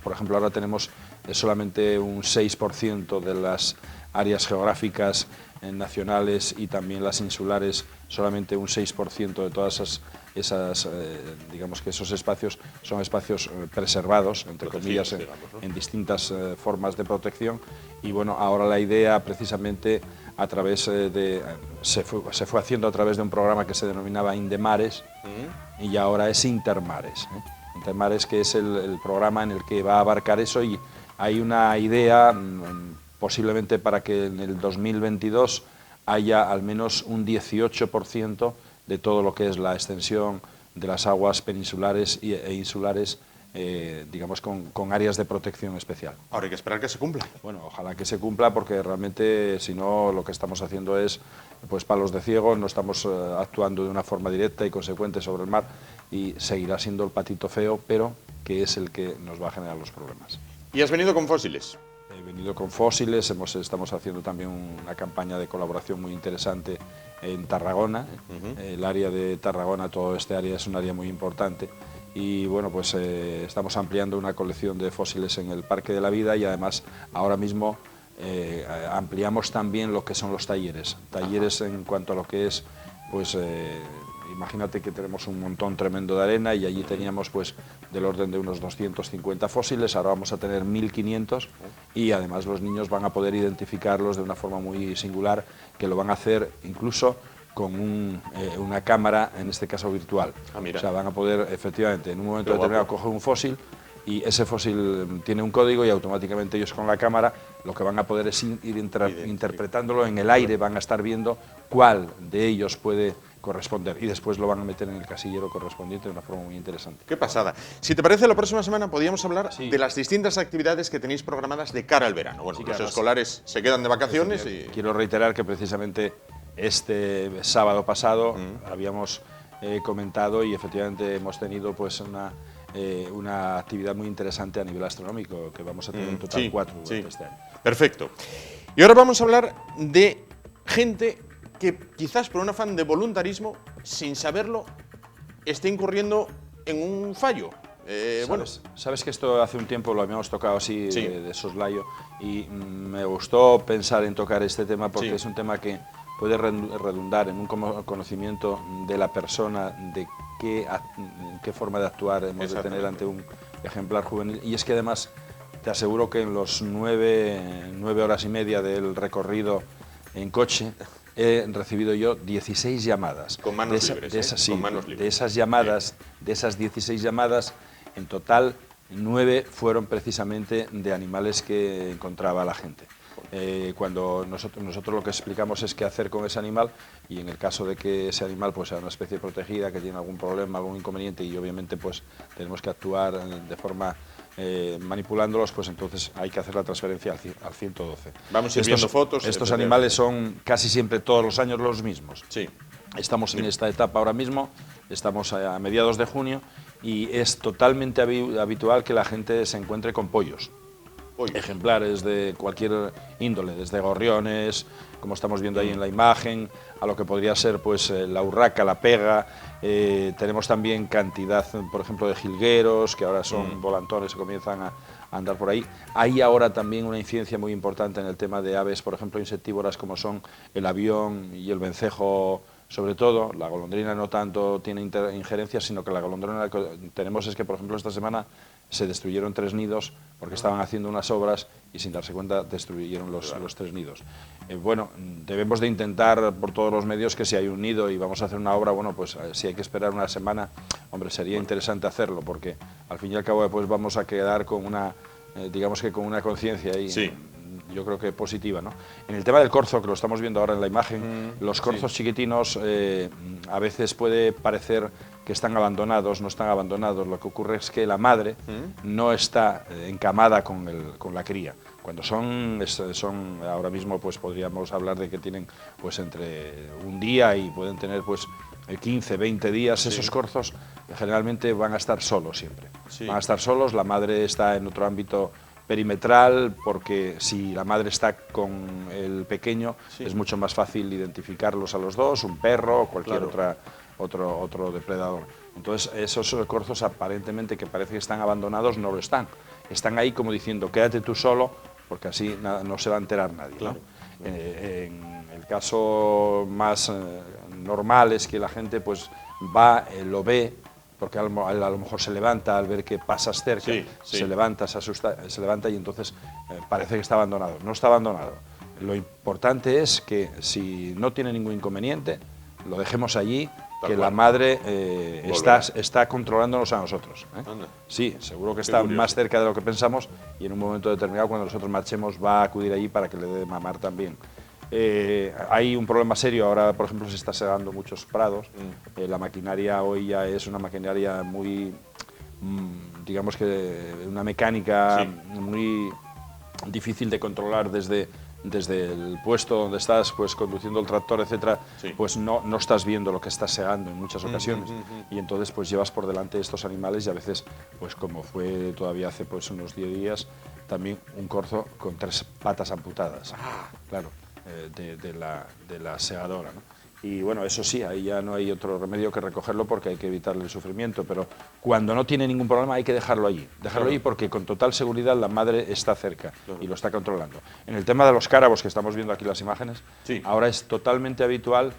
[SPEAKER 3] por ejemplo, ahora tenemos solamente un 6% de las áreas geográficas nacionales y también las insulares, solamente un 6% de todas esas digamos que esos espacios son espacios preservados, entre comillas, en distintas formas de protección. Y bueno, ahora la idea precisamente a través se fue haciendo a través de un programa que se denominaba Indemares y ahora es Intermares. Intermares, que es el programa en el que va a abarcar eso, y hay una idea posiblemente para que en el 2022 haya al menos un 18% de todo lo que es la extensión de las aguas peninsulares e insulares, digamos, con áreas de protección especial.
[SPEAKER 1] Ahora hay que esperar que se cumpla.
[SPEAKER 3] Bueno, ojalá que se cumpla, porque realmente, si no, lo que estamos haciendo es pues palos de ciego, no estamos actuando de una forma directa y consecuente sobre el mar, y seguirá siendo el patito feo, pero que es el que nos va a generar los problemas.
[SPEAKER 1] ¿Y has venido con fósiles?
[SPEAKER 3] He venido con fósiles, estamos haciendo también una campaña de colaboración muy interesante en Tarragona. El área de Tarragona, todo este área es un área muy importante, y bueno, pues estamos ampliando una colección de fósiles en el Parque de la Vida, y además ahora mismo ampliamos también lo que son los talleres en cuanto a lo que es, pues imagínate que tenemos un montón tremendo de arena y allí teníamos pues del orden de unos 250 fósiles, ahora vamos a tener 1500, y además los niños van a poder identificarlos de una forma muy singular, que lo van a hacer incluso con una cámara, en este caso virtual. O sea, van a poder efectivamente en un momento determinado coger un fósil, y ese fósil tiene un código, y automáticamente ellos con la cámara lo que van a poder es ir interpretándolo en el aire, van a estar viendo cuál de ellos puede corresponder, y después lo van a meter en el casillero correspondiente de una forma muy interesante.
[SPEAKER 1] ¡Qué pasada! Si te parece, la próxima semana podríamos hablar de las distintas actividades que tenéis programadas de cara al verano. Bueno, los escolares se quedan de vacaciones y...
[SPEAKER 3] Quiero reiterar que precisamente este sábado pasado habíamos comentado, y efectivamente hemos tenido pues una actividad muy interesante a nivel astronómico, que vamos a tener en total 4 durante este año.
[SPEAKER 1] Perfecto. Y ahora vamos a hablar de gente que quizás por un afán de voluntarismo, sin saberlo, esté incurriendo en un fallo.
[SPEAKER 3] Sabes que esto hace un tiempo lo habíamos tocado así de soslayo, y me gustó pensar en tocar este tema, porque es un tema que puede redundar en un conocimiento de la persona de qué forma de actuar hemos de tener ante un ejemplar juvenil. Y es que además te aseguro que en los 9 horas y media del recorrido en coche he recibido yo 16 llamadas.
[SPEAKER 1] Con manos libres, con manos libres.
[SPEAKER 3] De esas llamadas, de esas 16 llamadas, en total 9 fueron precisamente de animales que encontraba la gente. Cuando nosotros lo que explicamos es qué hacer con ese animal, y en el caso de que ese animal pues sea una especie protegida, que tiene algún problema, algún inconveniente, y obviamente pues tenemos que actuar de forma manipulándolos, pues entonces hay que hacer la transferencia al 112.
[SPEAKER 1] Vamos a ir viendo fotos.
[SPEAKER 3] Estos animales son casi siempre todos los años los mismos.
[SPEAKER 1] Sí.
[SPEAKER 3] Estamos en esta etapa ahora mismo, estamos a mediados de junio, y es totalmente habitual que la gente se encuentre con pollos. Ejemplares de cualquier índole, desde gorriones, como estamos viendo ahí en la imagen, a lo que podría ser pues la urraca, la pega. Tenemos también cantidad, por ejemplo, de jilgueros, que ahora son volantones, que comienzan a andar por ahí. Hay ahora también una incidencia muy importante en el tema de aves, por ejemplo, insectívoras, como son el avión y el vencejo sobre todo, la golondrina no tanto tiene injerencia, sino que la golondrina lo que tenemos es que, por ejemplo, esta semana se destruyeron 3 nidos porque estaban haciendo unas obras y sin darse cuenta destruyeron los 3 nidos. Bueno, debemos de intentar por todos los medios que si hay un nido y vamos a hacer una obra, bueno, pues si hay que esperar una semana, hombre, sería interesante hacerlo, porque al fin y al cabo pues vamos a quedar con una, digamos que con una conciencia ahí.
[SPEAKER 1] Sí.
[SPEAKER 3] Yo creo que positiva, ¿no? En el tema del corzo, que lo estamos viendo ahora en la imagen, los corzos chiquitinos a veces puede parecer que están abandonados, no están abandonados. Lo que ocurre es que la madre no está encamada con la cría. Cuando son ahora mismo, pues podríamos hablar de que tienen pues entre un día y pueden tener pues 15, 20 días. Sí. Esos corzos generalmente van a estar solos siempre. Sí. Van a estar solos, la madre está en otro ámbito perimetral, porque si la madre está con el pequeño, es mucho más fácil identificarlos a los dos, un perro o cualquier otro depredador. Entonces, esos corzos aparentemente que parece que están abandonados, no lo están. Están ahí como diciendo, quédate tú solo, porque así no se va a enterar nadie. Claro. ¿No? En el caso más normal es que la gente pues va, lo ve, porque a lo mejor se levanta al ver que pasas cerca, se levanta, se asusta, se levanta y entonces parece que está abandonado. No está abandonado. Lo importante es que si no tiene ningún inconveniente, lo dejemos allí, que la madre está controlándonos a nosotros. Sí, seguro que está más cerca de lo que pensamos y en un momento determinado, cuando nosotros marchemos, va a acudir allí para que le dé de mamar también. Hay un problema serio, ahora por ejemplo se está segando muchos prados, la maquinaria hoy ya es una maquinaria muy, digamos que una mecánica muy difícil de controlar desde el puesto donde estás pues conduciendo el tractor, etcétera, pues no estás viendo lo que estás segando en muchas ocasiones y entonces pues llevas por delante estos animales y a veces pues como fue todavía hace pues unos 10 días también un corzo con 3 patas amputadas, claro. De la segadora, ¿no? Y bueno, eso sí, ahí ya no hay otro remedio que recogerlo porque hay que evitarle el sufrimiento, pero cuando no tiene ningún problema hay que dejarlo allí, allí porque con total seguridad la madre está cerca y lo está controlando. En el tema de los cárabos, que estamos viendo aquí las imágenes, ahora es totalmente habitual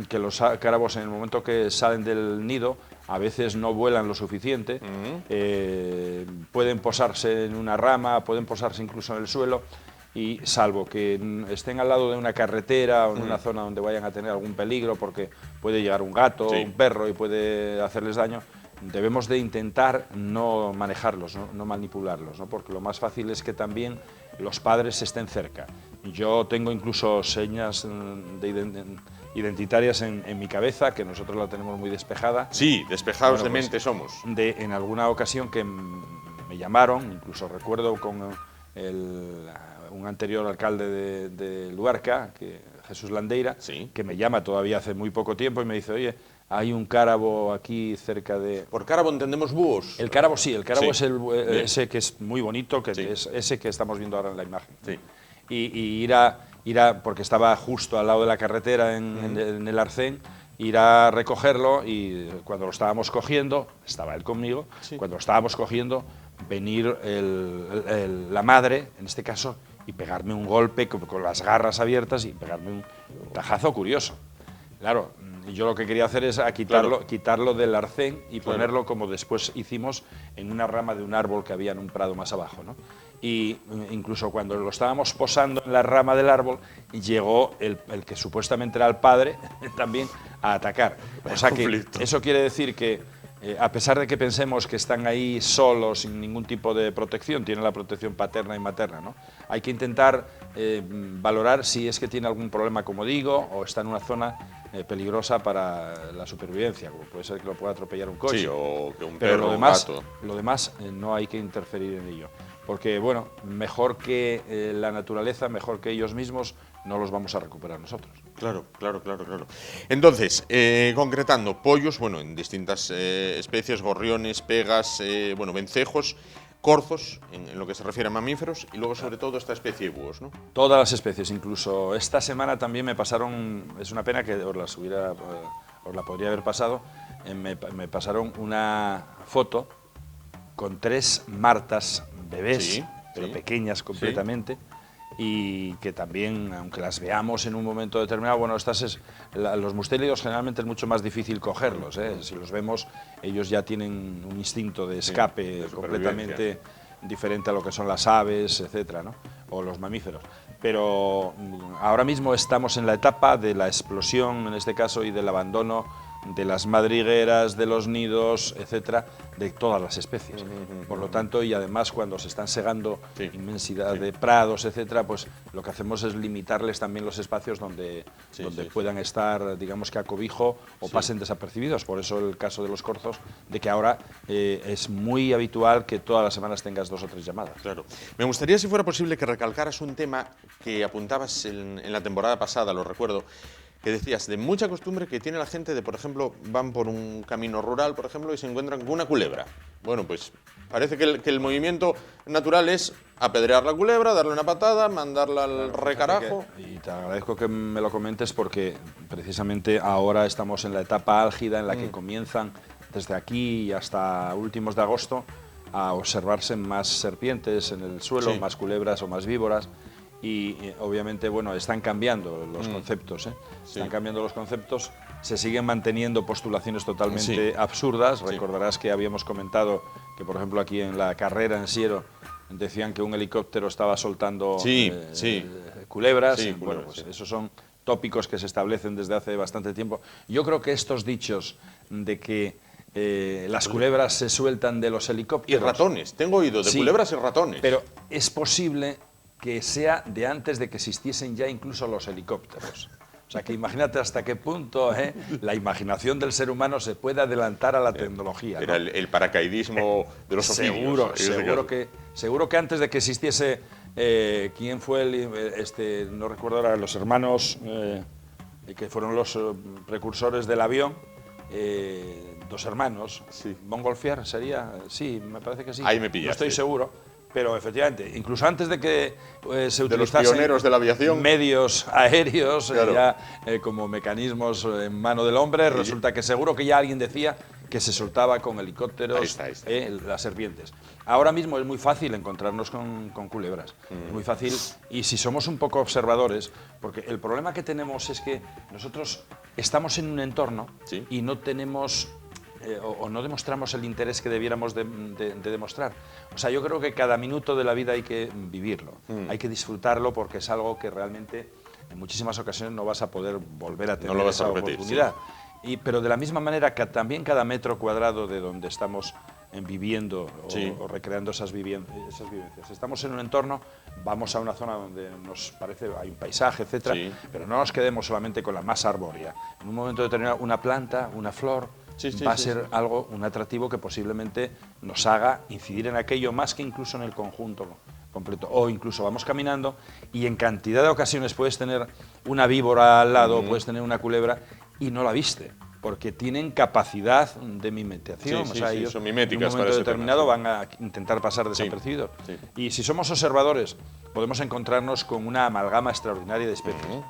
[SPEAKER 3] que los cárabos en el momento que salen del nido a veces no vuelan lo suficiente, pueden posarse en una rama, pueden posarse incluso en el suelo, y salvo que estén al lado de una carretera o en una zona donde vayan a tener algún peligro porque puede llegar un gato o un perro y puede hacerles daño, debemos de intentar no manejarlos, no manipularlos, ¿no? Porque lo más fácil es que también los padres estén cerca. Yo tengo incluso señas identitarias en mi cabeza, que nosotros la tenemos muy despejada.
[SPEAKER 1] Sí, despejados de mente somos.
[SPEAKER 3] En alguna ocasión que me llamaron, incluso recuerdo con un anterior alcalde de Luarca, Jesús Landeira, que me llama todavía hace muy poco tiempo y me dice, oye, hay un cárabo aquí cerca de...
[SPEAKER 1] ¿Por cárabo entendemos búhos?
[SPEAKER 3] El cárabo sí, el cárabo es ese que es muy bonito, que es ese que estamos viendo ahora en la imagen. Y irá, porque estaba justo al lado de la carretera en el arcén, ir a recogerlo y cuando lo estábamos cogiendo, estaba él conmigo, cuando lo estábamos cogiendo, venir la madre, en este caso, y pegarme un golpe con las garras abiertas y pegarme un tajazo curioso. Claro, yo lo que quería hacer es quitarlo del arcén y ponerlo como después hicimos en una rama de un árbol que había en un prado más abajo, ¿no? Y incluso cuando lo estábamos posando en la rama del árbol, llegó el que supuestamente era el padre también a atacar. O sea que eso quiere decir que a pesar de que pensemos que están ahí solos, sin ningún tipo de protección, tienen la protección paterna y materna, ¿no? Hay que intentar valorar si es que tiene algún problema, como digo, o está en una zona peligrosa para la supervivencia, como puede ser que lo pueda atropellar un coche.
[SPEAKER 1] Sí, o que un
[SPEAKER 3] pero
[SPEAKER 1] perro,
[SPEAKER 3] un gato.
[SPEAKER 1] gato.
[SPEAKER 3] Lo demás no hay que interferir en ello, porque bueno, mejor que la naturaleza, mejor que ellos mismos, no los vamos a recuperar nosotros.
[SPEAKER 1] Claro. Entonces, concretando, pollos, bueno, en distintas especies, gorriones, pegas, bueno, vencejos, corzos, en lo que se refiere a mamíferos, y luego sobre todo esta especie de búhos, ¿no?
[SPEAKER 3] Todas las especies, incluso esta semana también me pasaron, es una pena que os la podría haber pasado, me pasaron una foto con 3 martas bebés, pero pequeñas completamente, y que también, aunque las veamos en un momento determinado, bueno, los mustélidos generalmente es mucho más difícil cogerlos, ¿eh? Si los vemos, ellos ya tienen un instinto de escape
[SPEAKER 1] de
[SPEAKER 3] completamente diferente a lo que son las aves, etcétera, ¿no? O los mamíferos. Pero ahora mismo estamos en la etapa de la explosión, en este caso, y del abandono de las madrigueras, de los nidos, etcétera, de todas las especies. Por lo tanto, y además cuando se están segando inmensidad de prados, etcétera, pues lo que hacemos es limitarles también los espacios donde puedan estar, digamos que a cobijo o pasen desapercibidos. Por eso el caso de los corzos, de que ahora es muy habitual que todas las semanas tengas 2 o 3 llamadas.
[SPEAKER 1] Claro. Me gustaría, si fuera posible, que recalcaras un tema que apuntabas en la temporada pasada, lo recuerdo, que decías de mucha costumbre que tiene la gente de, por ejemplo, van por un camino rural, por ejemplo, y se encuentran con una culebra. Bueno, pues parece que el movimiento natural es apedrear la culebra, darle una patada, mandarla al recarajo.
[SPEAKER 3] Y te agradezco que me lo comentes porque precisamente ahora estamos en la etapa álgida en la que comienzan desde aquí hasta últimos de agosto a observarse más serpientes en el suelo, más culebras o más víboras. Y obviamente, bueno, están cambiando los conceptos, ¿eh? Están cambiando los conceptos, se siguen manteniendo postulaciones totalmente absurdas. Recordarás que habíamos comentado que, por ejemplo, aquí en la carrera en Siero decían que un helicóptero estaba soltando culebras. Bueno, pues esos son tópicos que se establecen desde hace bastante tiempo. Yo creo que estos dichos de que las culebras se sueltan de los helicópteros...
[SPEAKER 1] Y ratones, tengo oído de culebras y ratones.
[SPEAKER 3] Pero es posible que sea de antes de que existiesen ya incluso los helicópteros. O sea, que imagínate hasta qué punto la imaginación del ser humano se puede adelantar a la tecnología, ¿no?
[SPEAKER 1] Era el paracaidismo de los oficios.
[SPEAKER 3] Seguro que antes de que existiese, ¿quién fue no recuerdo ahora, los hermanos que fueron los precursores del avión? 2 hermanos. Montgolfier sería, sí, me parece que sí.
[SPEAKER 1] Ahí me pillaste.
[SPEAKER 3] No estoy seguro. Pero efectivamente, incluso antes de que se utilizasen
[SPEAKER 1] de los pioneros de la aviación,
[SPEAKER 3] medios aéreos ya como mecanismos en mano del hombre, resulta que seguro que ya alguien decía que se soltaba con helicópteros las serpientes. Ahora mismo es muy fácil encontrarnos con culebras, es muy fácil, y si somos un poco observadores, porque el problema que tenemos es que nosotros estamos en un entorno y no tenemos... o no demostramos el interés que debiéramos de demostrar. O sea, yo creo que cada minuto de la vida hay que vivirlo, hay que disfrutarlo porque es algo que realmente en muchísimas ocasiones no vas a poder volver a tener esa oportunidad. Pero de la misma manera que también cada metro cuadrado de donde estamos viviendo o recreando esas vivencias. Estamos en un entorno, vamos a una zona donde nos parece hay un paisaje, etcétera, pero no nos quedemos solamente con la masa arbórea. En un momento determinado, una planta, una flor, va a ser algo, un atractivo que posiblemente nos haga incidir en aquello más que incluso en el conjunto completo. O incluso vamos caminando y en cantidad de ocasiones puedes tener una víbora al lado, puedes tener una culebra y no la viste, porque tienen capacidad de mimetización. Ellos
[SPEAKER 1] son miméticas
[SPEAKER 3] en un momento determinado van a intentar pasar desapercibidos. Y si somos observadores, podemos encontrarnos con una amalgama extraordinaria de especies.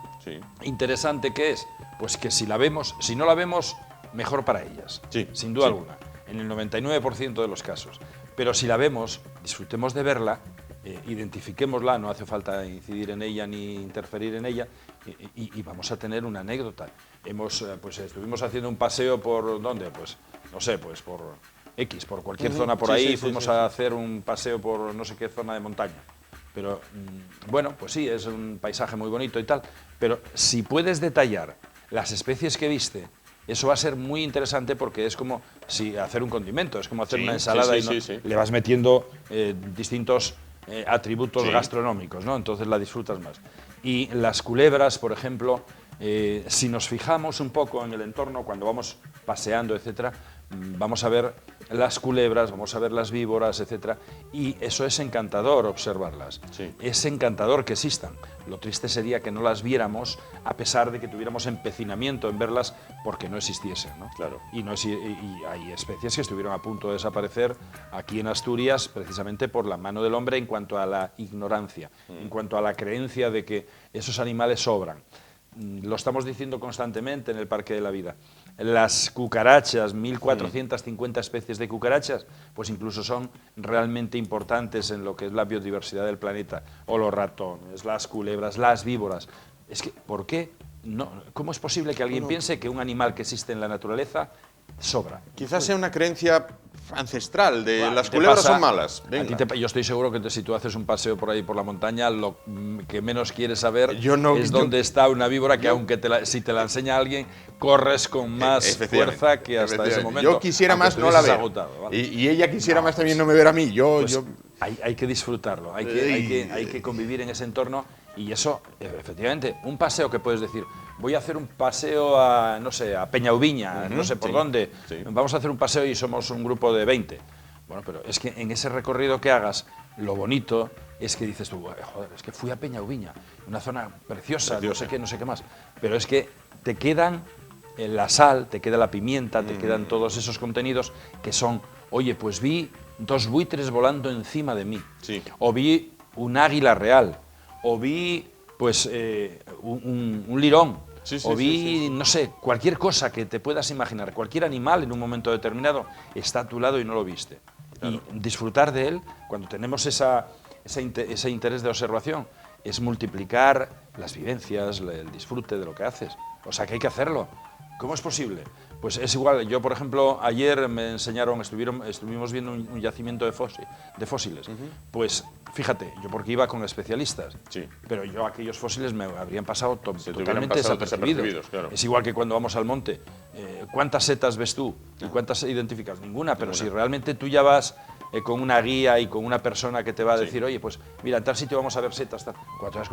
[SPEAKER 3] Interesante que es, pues que si la vemos, si no la vemos, mejor para ellas, sin duda alguna, en el 99% de los casos. Pero si la vemos, disfrutemos de verla, identifiquémosla, no hace falta incidir en ella ni interferir en ella, y vamos a tener una anécdota. Pues estuvimos haciendo un paseo por, ¿dónde? Pues, no sé, pues por por cualquier zona por ahí, fuimos a hacer un paseo por no sé qué zona de montaña. Pero, bueno, pues sí, es un paisaje muy bonito y tal, pero si puedes detallar las especies que viste, eso va a ser muy interesante porque es como si hacer un condimento, es como hacer una ensalada y le vas metiendo distintos atributos gastronómicos, ¿no? Entonces la disfrutas más. Y las culebras, por ejemplo, si nos fijamos un poco en el entorno, cuando vamos paseando, etcétera, vamos a ver las culebras, vamos a ver las víboras, etcétera, y eso es encantador observarlas. Es encantador que existan. Lo triste sería que no las viéramos a pesar de que tuviéramos empecinamiento en verlas porque no existiesen, ¿no? Y hay especies que estuvieron a punto de desaparecer aquí en Asturias precisamente por la mano del hombre en cuanto a la ignorancia, en cuanto a la creencia de que esos animales sobran. lo estamos diciendo constantemente en el Parque de la Vida, las cucarachas, 1450 especies de cucarachas, pues incluso son realmente importantes en lo que es la biodiversidad del planeta, o los ratones, las culebras, las víboras. Es que, ¿por qué? No, ¿cómo es posible que alguien piense que un animal que existe en la naturaleza sobra?
[SPEAKER 1] Quizás sea una creencia ancestral de las culebras son malas.
[SPEAKER 3] Yo estoy seguro que si tú haces un paseo por ahí por la montaña, lo que menos quieres saber es dónde está una víbora que aunque si te la enseña alguien, corres con más fuerza que hasta ese momento.
[SPEAKER 1] Yo quisiera más no la ver. ¿Vale? Y ella quisiera más también no me ver a mí.
[SPEAKER 3] Hay que disfrutarlo, hay que convivir en ese entorno y eso, efectivamente, un paseo que puedes decir, voy a hacer un paseo a, no sé, a Peñauviña, no sé por dónde, vamos a hacer un paseo y somos un grupo de 20. Bueno, pero es que en ese recorrido que hagas, lo bonito es que dices tú, joder, es que fui a Peñauviña, una zona preciosa, no sé qué más, pero es que te quedan la sal, te queda la pimienta, te quedan todos esos contenidos que son, oye, pues vi 2 buitres volando encima de mí, o vi un águila real, o vi pues un lirón, o vi, no sé, cualquier cosa que te puedas imaginar, cualquier animal en un momento determinado está a tu lado y no lo viste. Claro. Y disfrutar de él, cuando tenemos ese interés de observación, es multiplicar las vivencias, el disfrute de lo que haces. O sea que hay que hacerlo. ¿Cómo es posible? Pues es igual, yo por ejemplo, ayer me enseñaron, estuvimos viendo un yacimiento de fósiles. Pues fíjate, yo porque iba con especialistas, pero yo aquellos fósiles me habrían pasado totalmente desapercibidos. Claro. Es igual que cuando vamos al monte, ¿cuántas setas ves tú? ¿Y cuántas identificas? Ninguna, pero si realmente tú ya vas con una guía y con una persona que te va a decir, oye, pues mira, en tal sitio vamos a ver setas, tal. Cuando te vas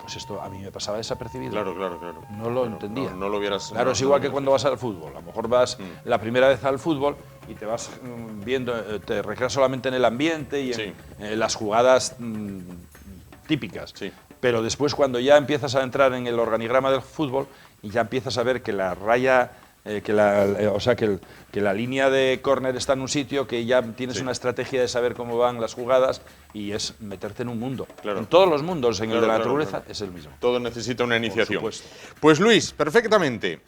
[SPEAKER 3] pues esto a mí me pasaba desapercibido.
[SPEAKER 1] Claro.
[SPEAKER 3] No lo entendía.
[SPEAKER 1] No lo hubieras...
[SPEAKER 3] Claro, es igual que cuando vas al fútbol. A lo mejor vas la primera vez al fútbol y te vas viendo, te recreas solamente en el ambiente y en las jugadas típicas. Pero después cuando ya empiezas a entrar en el organigrama del fútbol y ya empiezas a ver que la raya... que la línea de córner está en un sitio, que ya tienes una estrategia de saber cómo van las jugadas y es meterte en un mundo. En todos los mundos, en el de la naturaleza, es el mismo.
[SPEAKER 1] Todo necesita una iniciación. Pues Luis, perfectamente.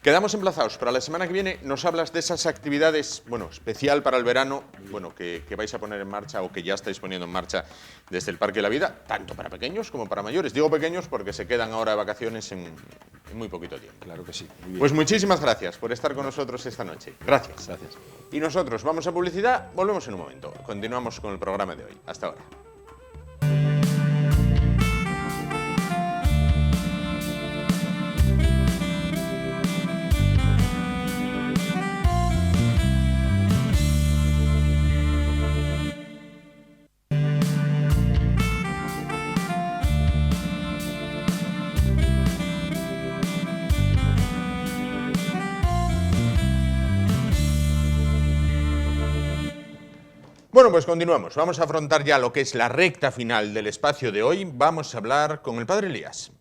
[SPEAKER 1] Quedamos emplazados para la semana que viene. Nos hablas de esas actividades, bueno, especial para el verano, bueno, que vais a poner en marcha o que ya estáis poniendo en marcha desde el Parque de la Vida, tanto para pequeños como para mayores. Digo pequeños porque se quedan ahora de vacaciones en muy poquito tiempo.
[SPEAKER 3] Claro que sí.
[SPEAKER 1] Pues muchísimas gracias por estar con nosotros esta noche. Gracias. Y nosotros vamos a publicidad, volvemos en un momento. Continuamos con el programa de hoy. Hasta ahora. Bueno, pues continuamos. Vamos a afrontar ya lo que es la recta final del espacio de hoy. Vamos a hablar con el padre Elías.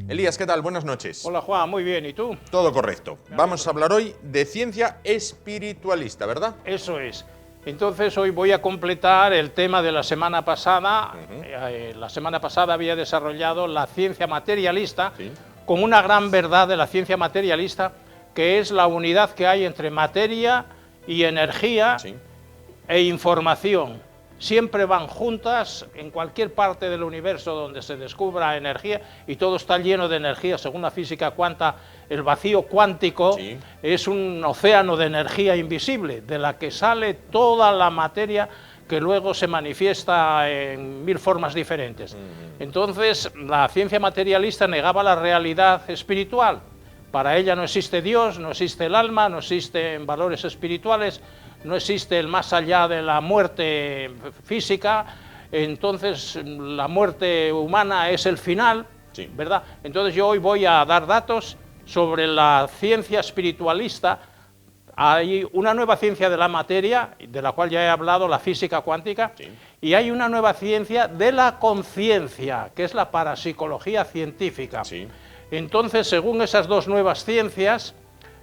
[SPEAKER 1] Elías, ¿qué tal? Buenas noches.
[SPEAKER 4] Hola Juan, muy bien. ¿Y tú?
[SPEAKER 1] Todo correcto. Vamos a hablar hoy de ciencia espiritualista, ¿verdad?
[SPEAKER 4] Eso es. Entonces hoy voy a completar el tema de la semana pasada. La semana pasada había desarrollado la ciencia materialista con una gran verdad de la ciencia materialista, que es la unidad que hay entre materia y energía e información. Siempre van juntas en cualquier parte del universo donde se descubra energía, y todo está lleno de energía. Según la física cuántica, el vacío cuántico es un océano de energía invisible, de la que sale toda la materia que luego se manifiesta en 1000 formas diferentes. Entonces, la ciencia materialista negaba la realidad espiritual. Para ella no existe Dios, no existe el alma, no existen valores espirituales, no existe el más allá de la muerte física. Entonces la muerte humana es el final, ¿verdad? Entonces yo hoy voy a dar datos sobre la ciencia espiritualista. Hay una nueva ciencia de la materia, de la cual ya he hablado, la física cuántica, y hay una nueva ciencia de la conciencia, que es la parapsicología científica. Entonces, según esas dos nuevas ciencias,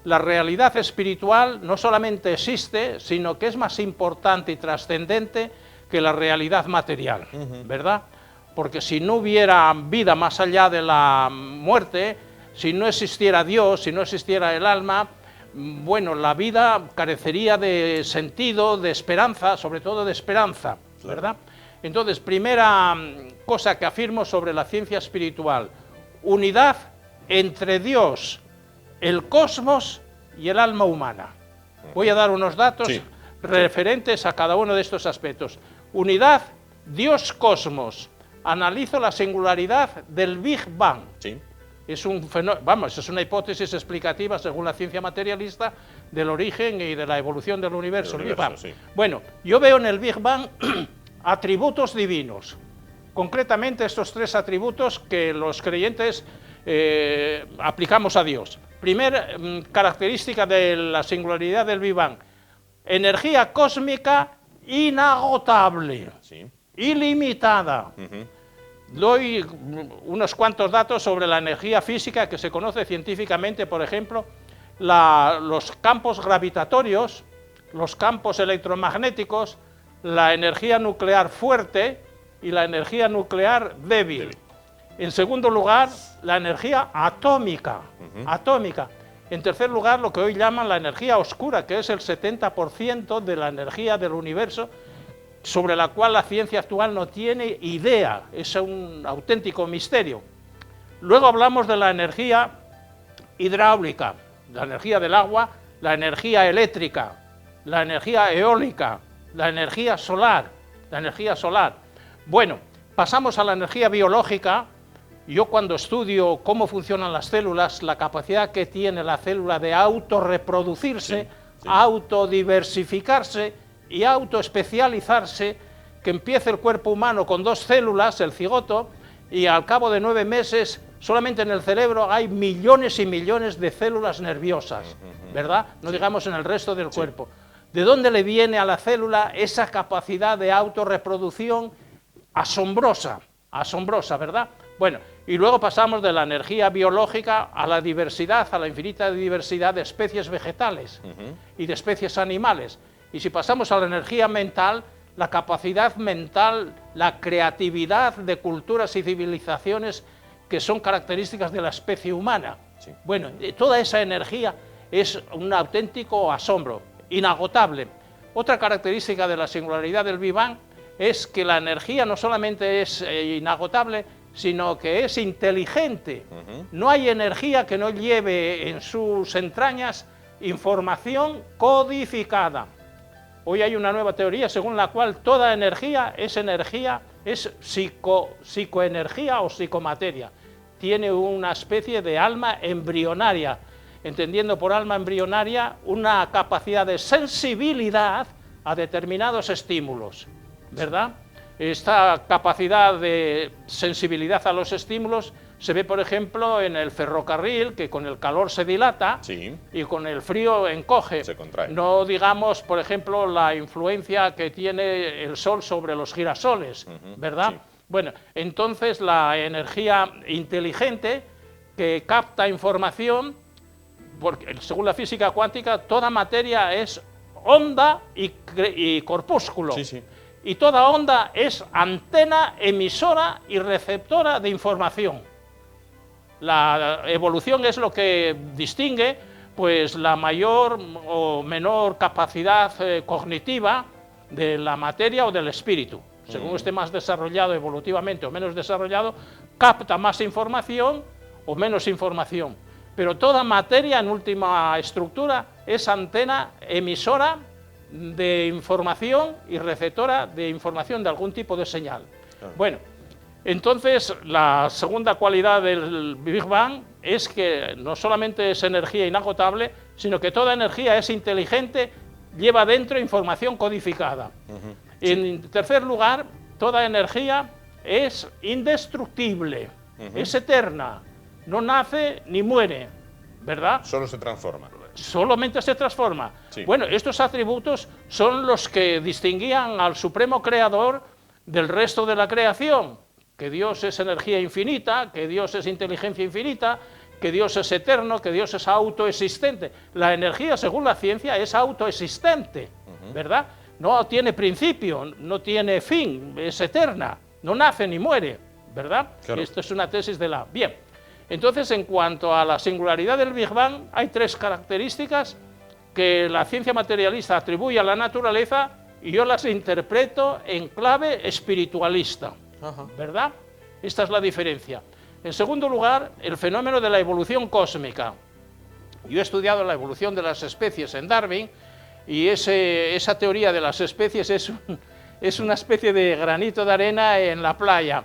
[SPEAKER 4] la realidad espiritual no solamente existe, sino que es más importante y trascendente que la realidad material, ¿verdad? Porque si no hubiera vida más allá de la muerte, si no existiera Dios, si no existiera el alma, bueno, la vida carecería de sentido, de esperanza, sobre todo de esperanza, ¿verdad? Entonces, primera cosa que afirmo sobre la ciencia espiritual: unidad entre Dios, el cosmos y el alma humana. Voy a dar unos datos referentes a cada uno de estos aspectos. Unidad, Dios, cosmos. Analizo la singularidad del Big Bang.
[SPEAKER 1] Sí.
[SPEAKER 4] Es un fenómeno, vamos, es una hipótesis explicativa, según la ciencia materialista, del origen y de la evolución del universo. Big Bang. Sí. Bueno, yo veo en el Big Bang atributos divinos. Concretamente estos tres atributos que los creyentes aplicamos a Dios. Primera característica de la singularidad del Big Bang: energía cósmica inagotable, ilimitada. Doy unos cuantos datos sobre la energía física que se conoce científicamente. Por ejemplo, los campos gravitatorios, los campos electromagnéticos, la energía nuclear fuerte y la energía nuclear débil. En segundo lugar, la energía atómica. En tercer lugar, lo que hoy llaman la energía oscura, que es el 70% de la energía del universo, sobre la cual la ciencia actual no tiene idea, es un auténtico misterio. Luego hablamos de la energía hidráulica, la energía del agua, la energía eléctrica, la energía eólica, la energía solar. Bueno, pasamos a la energía biológica. Yo, cuando estudio cómo funcionan las células, la capacidad que tiene la célula de autorreproducirse, autodiversificarse y autoespecializarse, que empieza el cuerpo humano con 2 células, el cigoto, y al cabo de 9 meses, solamente en el cerebro hay millones y millones de células nerviosas, ¿verdad? No digamos en el resto del cuerpo. ¿De dónde le viene a la célula esa capacidad de autorreproducción asombrosa, ¿verdad? Bueno, y luego pasamos de la energía biológica a la diversidad, a la infinita diversidad de especies vegetales y de especies animales. Y si pasamos a la energía mental, la capacidad mental, la creatividad de culturas y civilizaciones que son características de la especie humana. Bueno, toda esa energía es un auténtico asombro, inagotable. Otra característica de la singularidad del Big Bang es que la energía no solamente es inagotable, sino que es inteligente. No hay energía que no lleve en sus entrañas información codificada. Hoy hay una nueva teoría según la cual toda energía, es psicoenergía o psicomateria. Tiene una especie de alma embrionaria, entendiendo por alma embrionaria una capacidad de sensibilidad a determinados estímulos, ¿verdad? Esta capacidad de sensibilidad a los estímulos se ve, por ejemplo, en el ferrocarril, que con el calor se dilata y con el frío encoge.
[SPEAKER 1] Se contrae.
[SPEAKER 4] No digamos, por ejemplo, la influencia que tiene el sol sobre los girasoles, ¿verdad? Bueno, entonces la energía inteligente que capta información, porque según la física cuántica, toda materia es onda y corpúsculo. Y toda onda es antena, emisora y receptora de información. La evolución es lo que distingue, pues, la mayor o menor capacidad cognitiva de la materia o del espíritu. Según esté más desarrollado evolutivamente o menos desarrollado, capta más información o menos información. Pero toda materia, en última estructura, es antena, emisora de información y receptora de información de algún tipo de señal. Bueno, entonces la segunda cualidad del Big Bang es que no solamente es energía inagotable, sino que toda energía es inteligente, lleva dentro información codificada. En tercer lugar, toda energía es indestructible, es eterna, no nace ni muere, ¿verdad?
[SPEAKER 1] Solo se transforma.
[SPEAKER 4] Solamente se transforma. Bueno, estos atributos son los que distinguían al Supremo Creador del resto de la creación, que Dios es energía infinita, que Dios es inteligencia infinita, que Dios es eterno, que Dios es autoexistente. La energía, según la ciencia, es autoexistente, ¿verdad? No tiene principio, no tiene fin, es eterna, no nace ni muere, ¿verdad?
[SPEAKER 1] Claro.
[SPEAKER 4] Esto es una tesis de la... Bien, entonces, en cuanto a la singularidad del Big Bang, hay tres características que la ciencia materialista atribuye a la naturaleza y yo las interpreto en clave espiritualista, ¿verdad? Esta es la diferencia. En segundo lugar, el fenómeno de la evolución cósmica. Yo he estudiado la evolución de las especies en Darwin y esa teoría de las especies es una especie de granito de arena en la playa.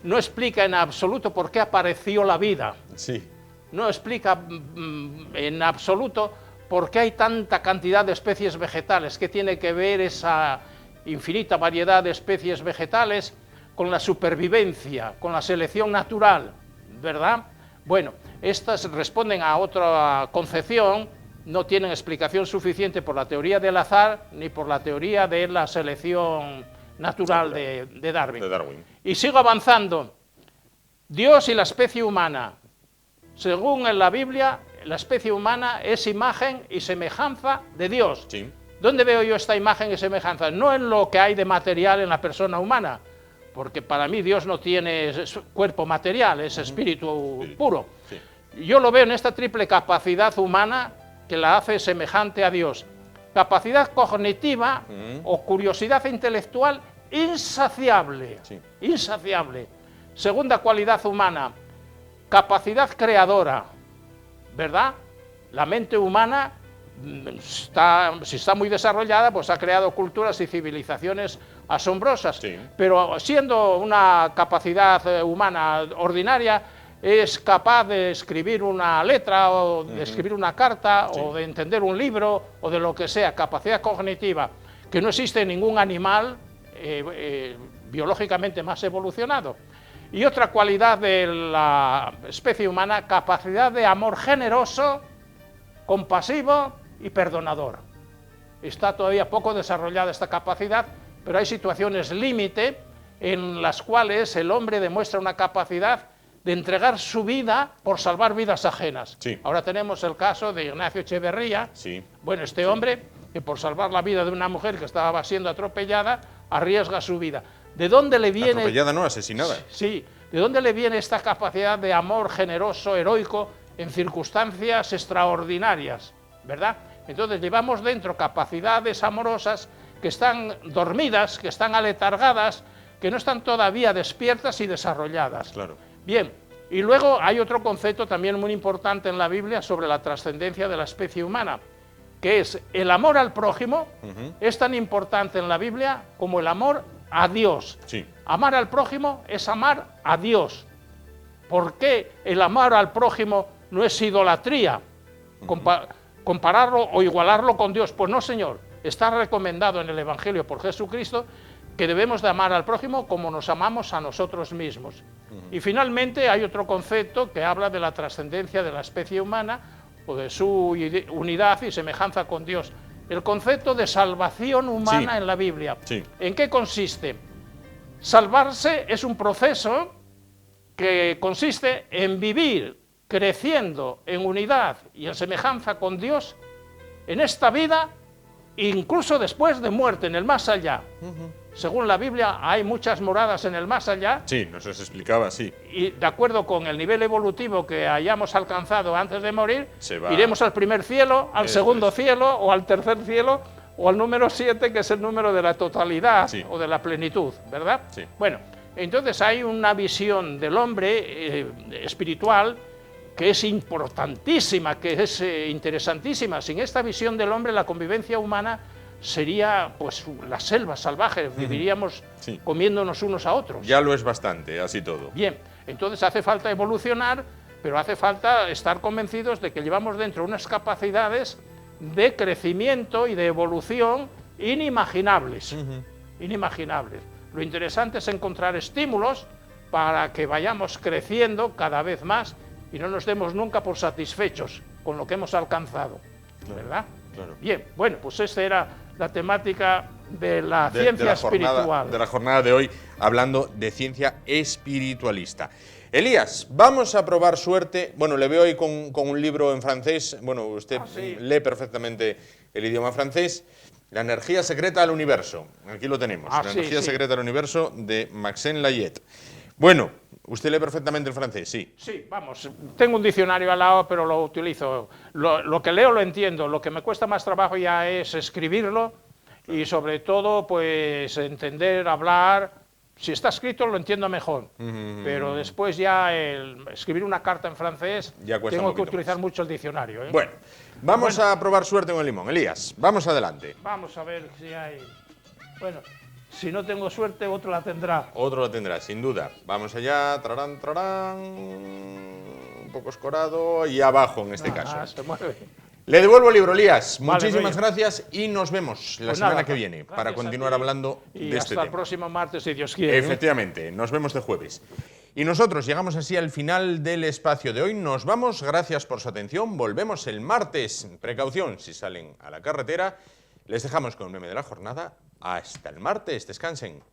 [SPEAKER 4] No explica en absoluto por qué apareció la vida.
[SPEAKER 1] Sí.
[SPEAKER 4] No explica en absoluto por qué hay tanta cantidad de especies vegetales. ¿Qué tiene que ver esa infinita variedad de especies vegetales con la supervivencia, con la selección natural, ¿verdad? Bueno, estas responden a otra concepción, no tienen explicación suficiente por la teoría del azar ni por la teoría de la selección natural de Darwin. Y sigo avanzando. Dios y la especie humana. Según en la Biblia, la especie humana es imagen y semejanza de Dios.
[SPEAKER 1] Sí.
[SPEAKER 4] ¿Dónde veo yo esta imagen y semejanza? No en lo que hay de material en la persona humana, porque para mí Dios no tiene cuerpo material, es espíritu puro.
[SPEAKER 1] Sí.
[SPEAKER 4] Yo lo veo en esta triple capacidad humana que la hace semejante a Dios. Capacidad cognitiva o curiosidad intelectual insaciable, insaciable. Segunda cualidad humana, capacidad creadora, ¿verdad? La mente humana, si está muy desarrollada, pues ha creado culturas y civilizaciones asombrosas, pero siendo una capacidad humana ordinaria, es capaz de escribir una letra o de escribir una carta o de entender un libro o de lo que sea, capacidad cognitiva, que no existe en ningún animal biológicamente más evolucionado. Y otra cualidad de la especie humana, capacidad de amor generoso, compasivo y perdonador. Está todavía poco desarrollada esta capacidad, pero hay situaciones límite en las cuales el hombre demuestra una capacidad de entregar su vida por salvar vidas ajenas.
[SPEAKER 1] Sí.
[SPEAKER 4] Ahora tenemos el caso de Ignacio Echeverría.
[SPEAKER 1] Sí.
[SPEAKER 4] Bueno, este hombre que por salvar la vida de una mujer que estaba siendo atropellada, arriesga su vida. ¿De dónde le viene?
[SPEAKER 1] Atropellada, no, asesinada.
[SPEAKER 4] Sí. ¿De dónde le viene esta capacidad de amor generoso, heroico, en circunstancias extraordinarias? ¿Verdad? Entonces llevamos dentro capacidades amorosas que están dormidas, que están aletargadas, que no están todavía despiertas y desarrolladas.
[SPEAKER 1] Claro.
[SPEAKER 4] Bien, y luego hay otro concepto también muy importante en la Biblia sobre la trascendencia de la especie humana, que es el amor al prójimo. Es tan importante en la Biblia como el amor a Dios.
[SPEAKER 1] Sí.
[SPEAKER 4] Amar al prójimo es amar a Dios. ¿Por qué el amar al prójimo no es idolatría? Compararlo o igualarlo con Dios. Pues no, señor. Está recomendado en el Evangelio por Jesucristo que debemos de amar al prójimo como nos amamos a nosotros mismos. Y finalmente hay otro concepto que habla de la trascendencia de la especie humana o de su unidad y semejanza con Dios. El concepto de salvación humana en la Biblia.
[SPEAKER 1] Sí.
[SPEAKER 4] ¿En qué consiste? Salvarse es un proceso que consiste en vivir creciendo en unidad y en semejanza con Dios en esta vida, incluso después de muerte, en el más allá. Según la Biblia, hay muchas moradas en el más allá.
[SPEAKER 1] Sí, nos los explicaba, sí.
[SPEAKER 4] Y de acuerdo con el nivel evolutivo que hayamos alcanzado antes de morir, iremos al primer cielo, al segundo cielo, o al tercer cielo, o al número 7, que es el número de la totalidad o de la plenitud, ¿verdad?
[SPEAKER 1] Sí.
[SPEAKER 4] Bueno, entonces hay una visión del hombre espiritual que es importantísima, que es interesantísima. Sin esta visión del hombre, la convivencia humana sería pues la selva salvaje, viviríamos comiéndonos unos a otros.
[SPEAKER 1] Ya lo es bastante, así todo.
[SPEAKER 4] Bien, entonces hace falta evolucionar, pero hace falta estar convencidos de que llevamos dentro unas capacidades de crecimiento y de evolución inimaginables. Inimaginables. Lo interesante es encontrar estímulos para que vayamos creciendo cada vez más y no nos demos nunca por satisfechos con lo que hemos alcanzado, ¿verdad?
[SPEAKER 1] Claro.
[SPEAKER 4] Bien, bueno, pues esta era la temática de la ciencia espiritual.
[SPEAKER 1] De la jornada de hoy, hablando de ciencia espiritualista. Elías, vamos a probar suerte. Bueno, le veo ahí con un libro en francés. Bueno, usted
[SPEAKER 4] sí.
[SPEAKER 1] lee perfectamente el idioma francés. La energía secreta del universo. Aquí lo tenemos. La energía secreta del universo de Maxime Layet. Bueno, usted lee perfectamente el francés, sí.
[SPEAKER 4] Sí, vamos, tengo un diccionario al lado, pero lo utilizo. Lo que leo lo entiendo. Lo que me cuesta más trabajo ya es escribirlo y sobre todo, pues, entender, hablar. Si está escrito lo entiendo mejor, pero después ya escribir una carta en francés
[SPEAKER 1] ya cuesta
[SPEAKER 4] tengo que
[SPEAKER 1] un
[SPEAKER 4] utilizar
[SPEAKER 1] más.
[SPEAKER 4] mucho el diccionario.
[SPEAKER 1] Bueno, vamos a probar suerte con el limón. Elías, vamos adelante.
[SPEAKER 4] Vamos a ver si hay... Bueno, si no tengo suerte, otro la tendrá.
[SPEAKER 1] Otro la tendrá, sin duda. Vamos allá, trarán, trarán, un poco escorado y abajo en este caso.
[SPEAKER 4] Se mueve.
[SPEAKER 1] Le devuelvo el libro, Elías.
[SPEAKER 4] Vale,
[SPEAKER 1] Muchísimas
[SPEAKER 4] bello.
[SPEAKER 1] gracias y nos vemos la semana que viene para continuar hablando
[SPEAKER 4] y
[SPEAKER 1] de
[SPEAKER 4] hasta
[SPEAKER 1] este tema.
[SPEAKER 4] el próximo martes, si Dios quiere.
[SPEAKER 1] Efectivamente, nos vemos de jueves. Y nosotros llegamos así al final del espacio de hoy. Nos vamos, gracias por su atención. Volvemos el martes. Precaución si salen a la carretera. Les dejamos con un meme de la jornada. Hasta el martes. Descansen.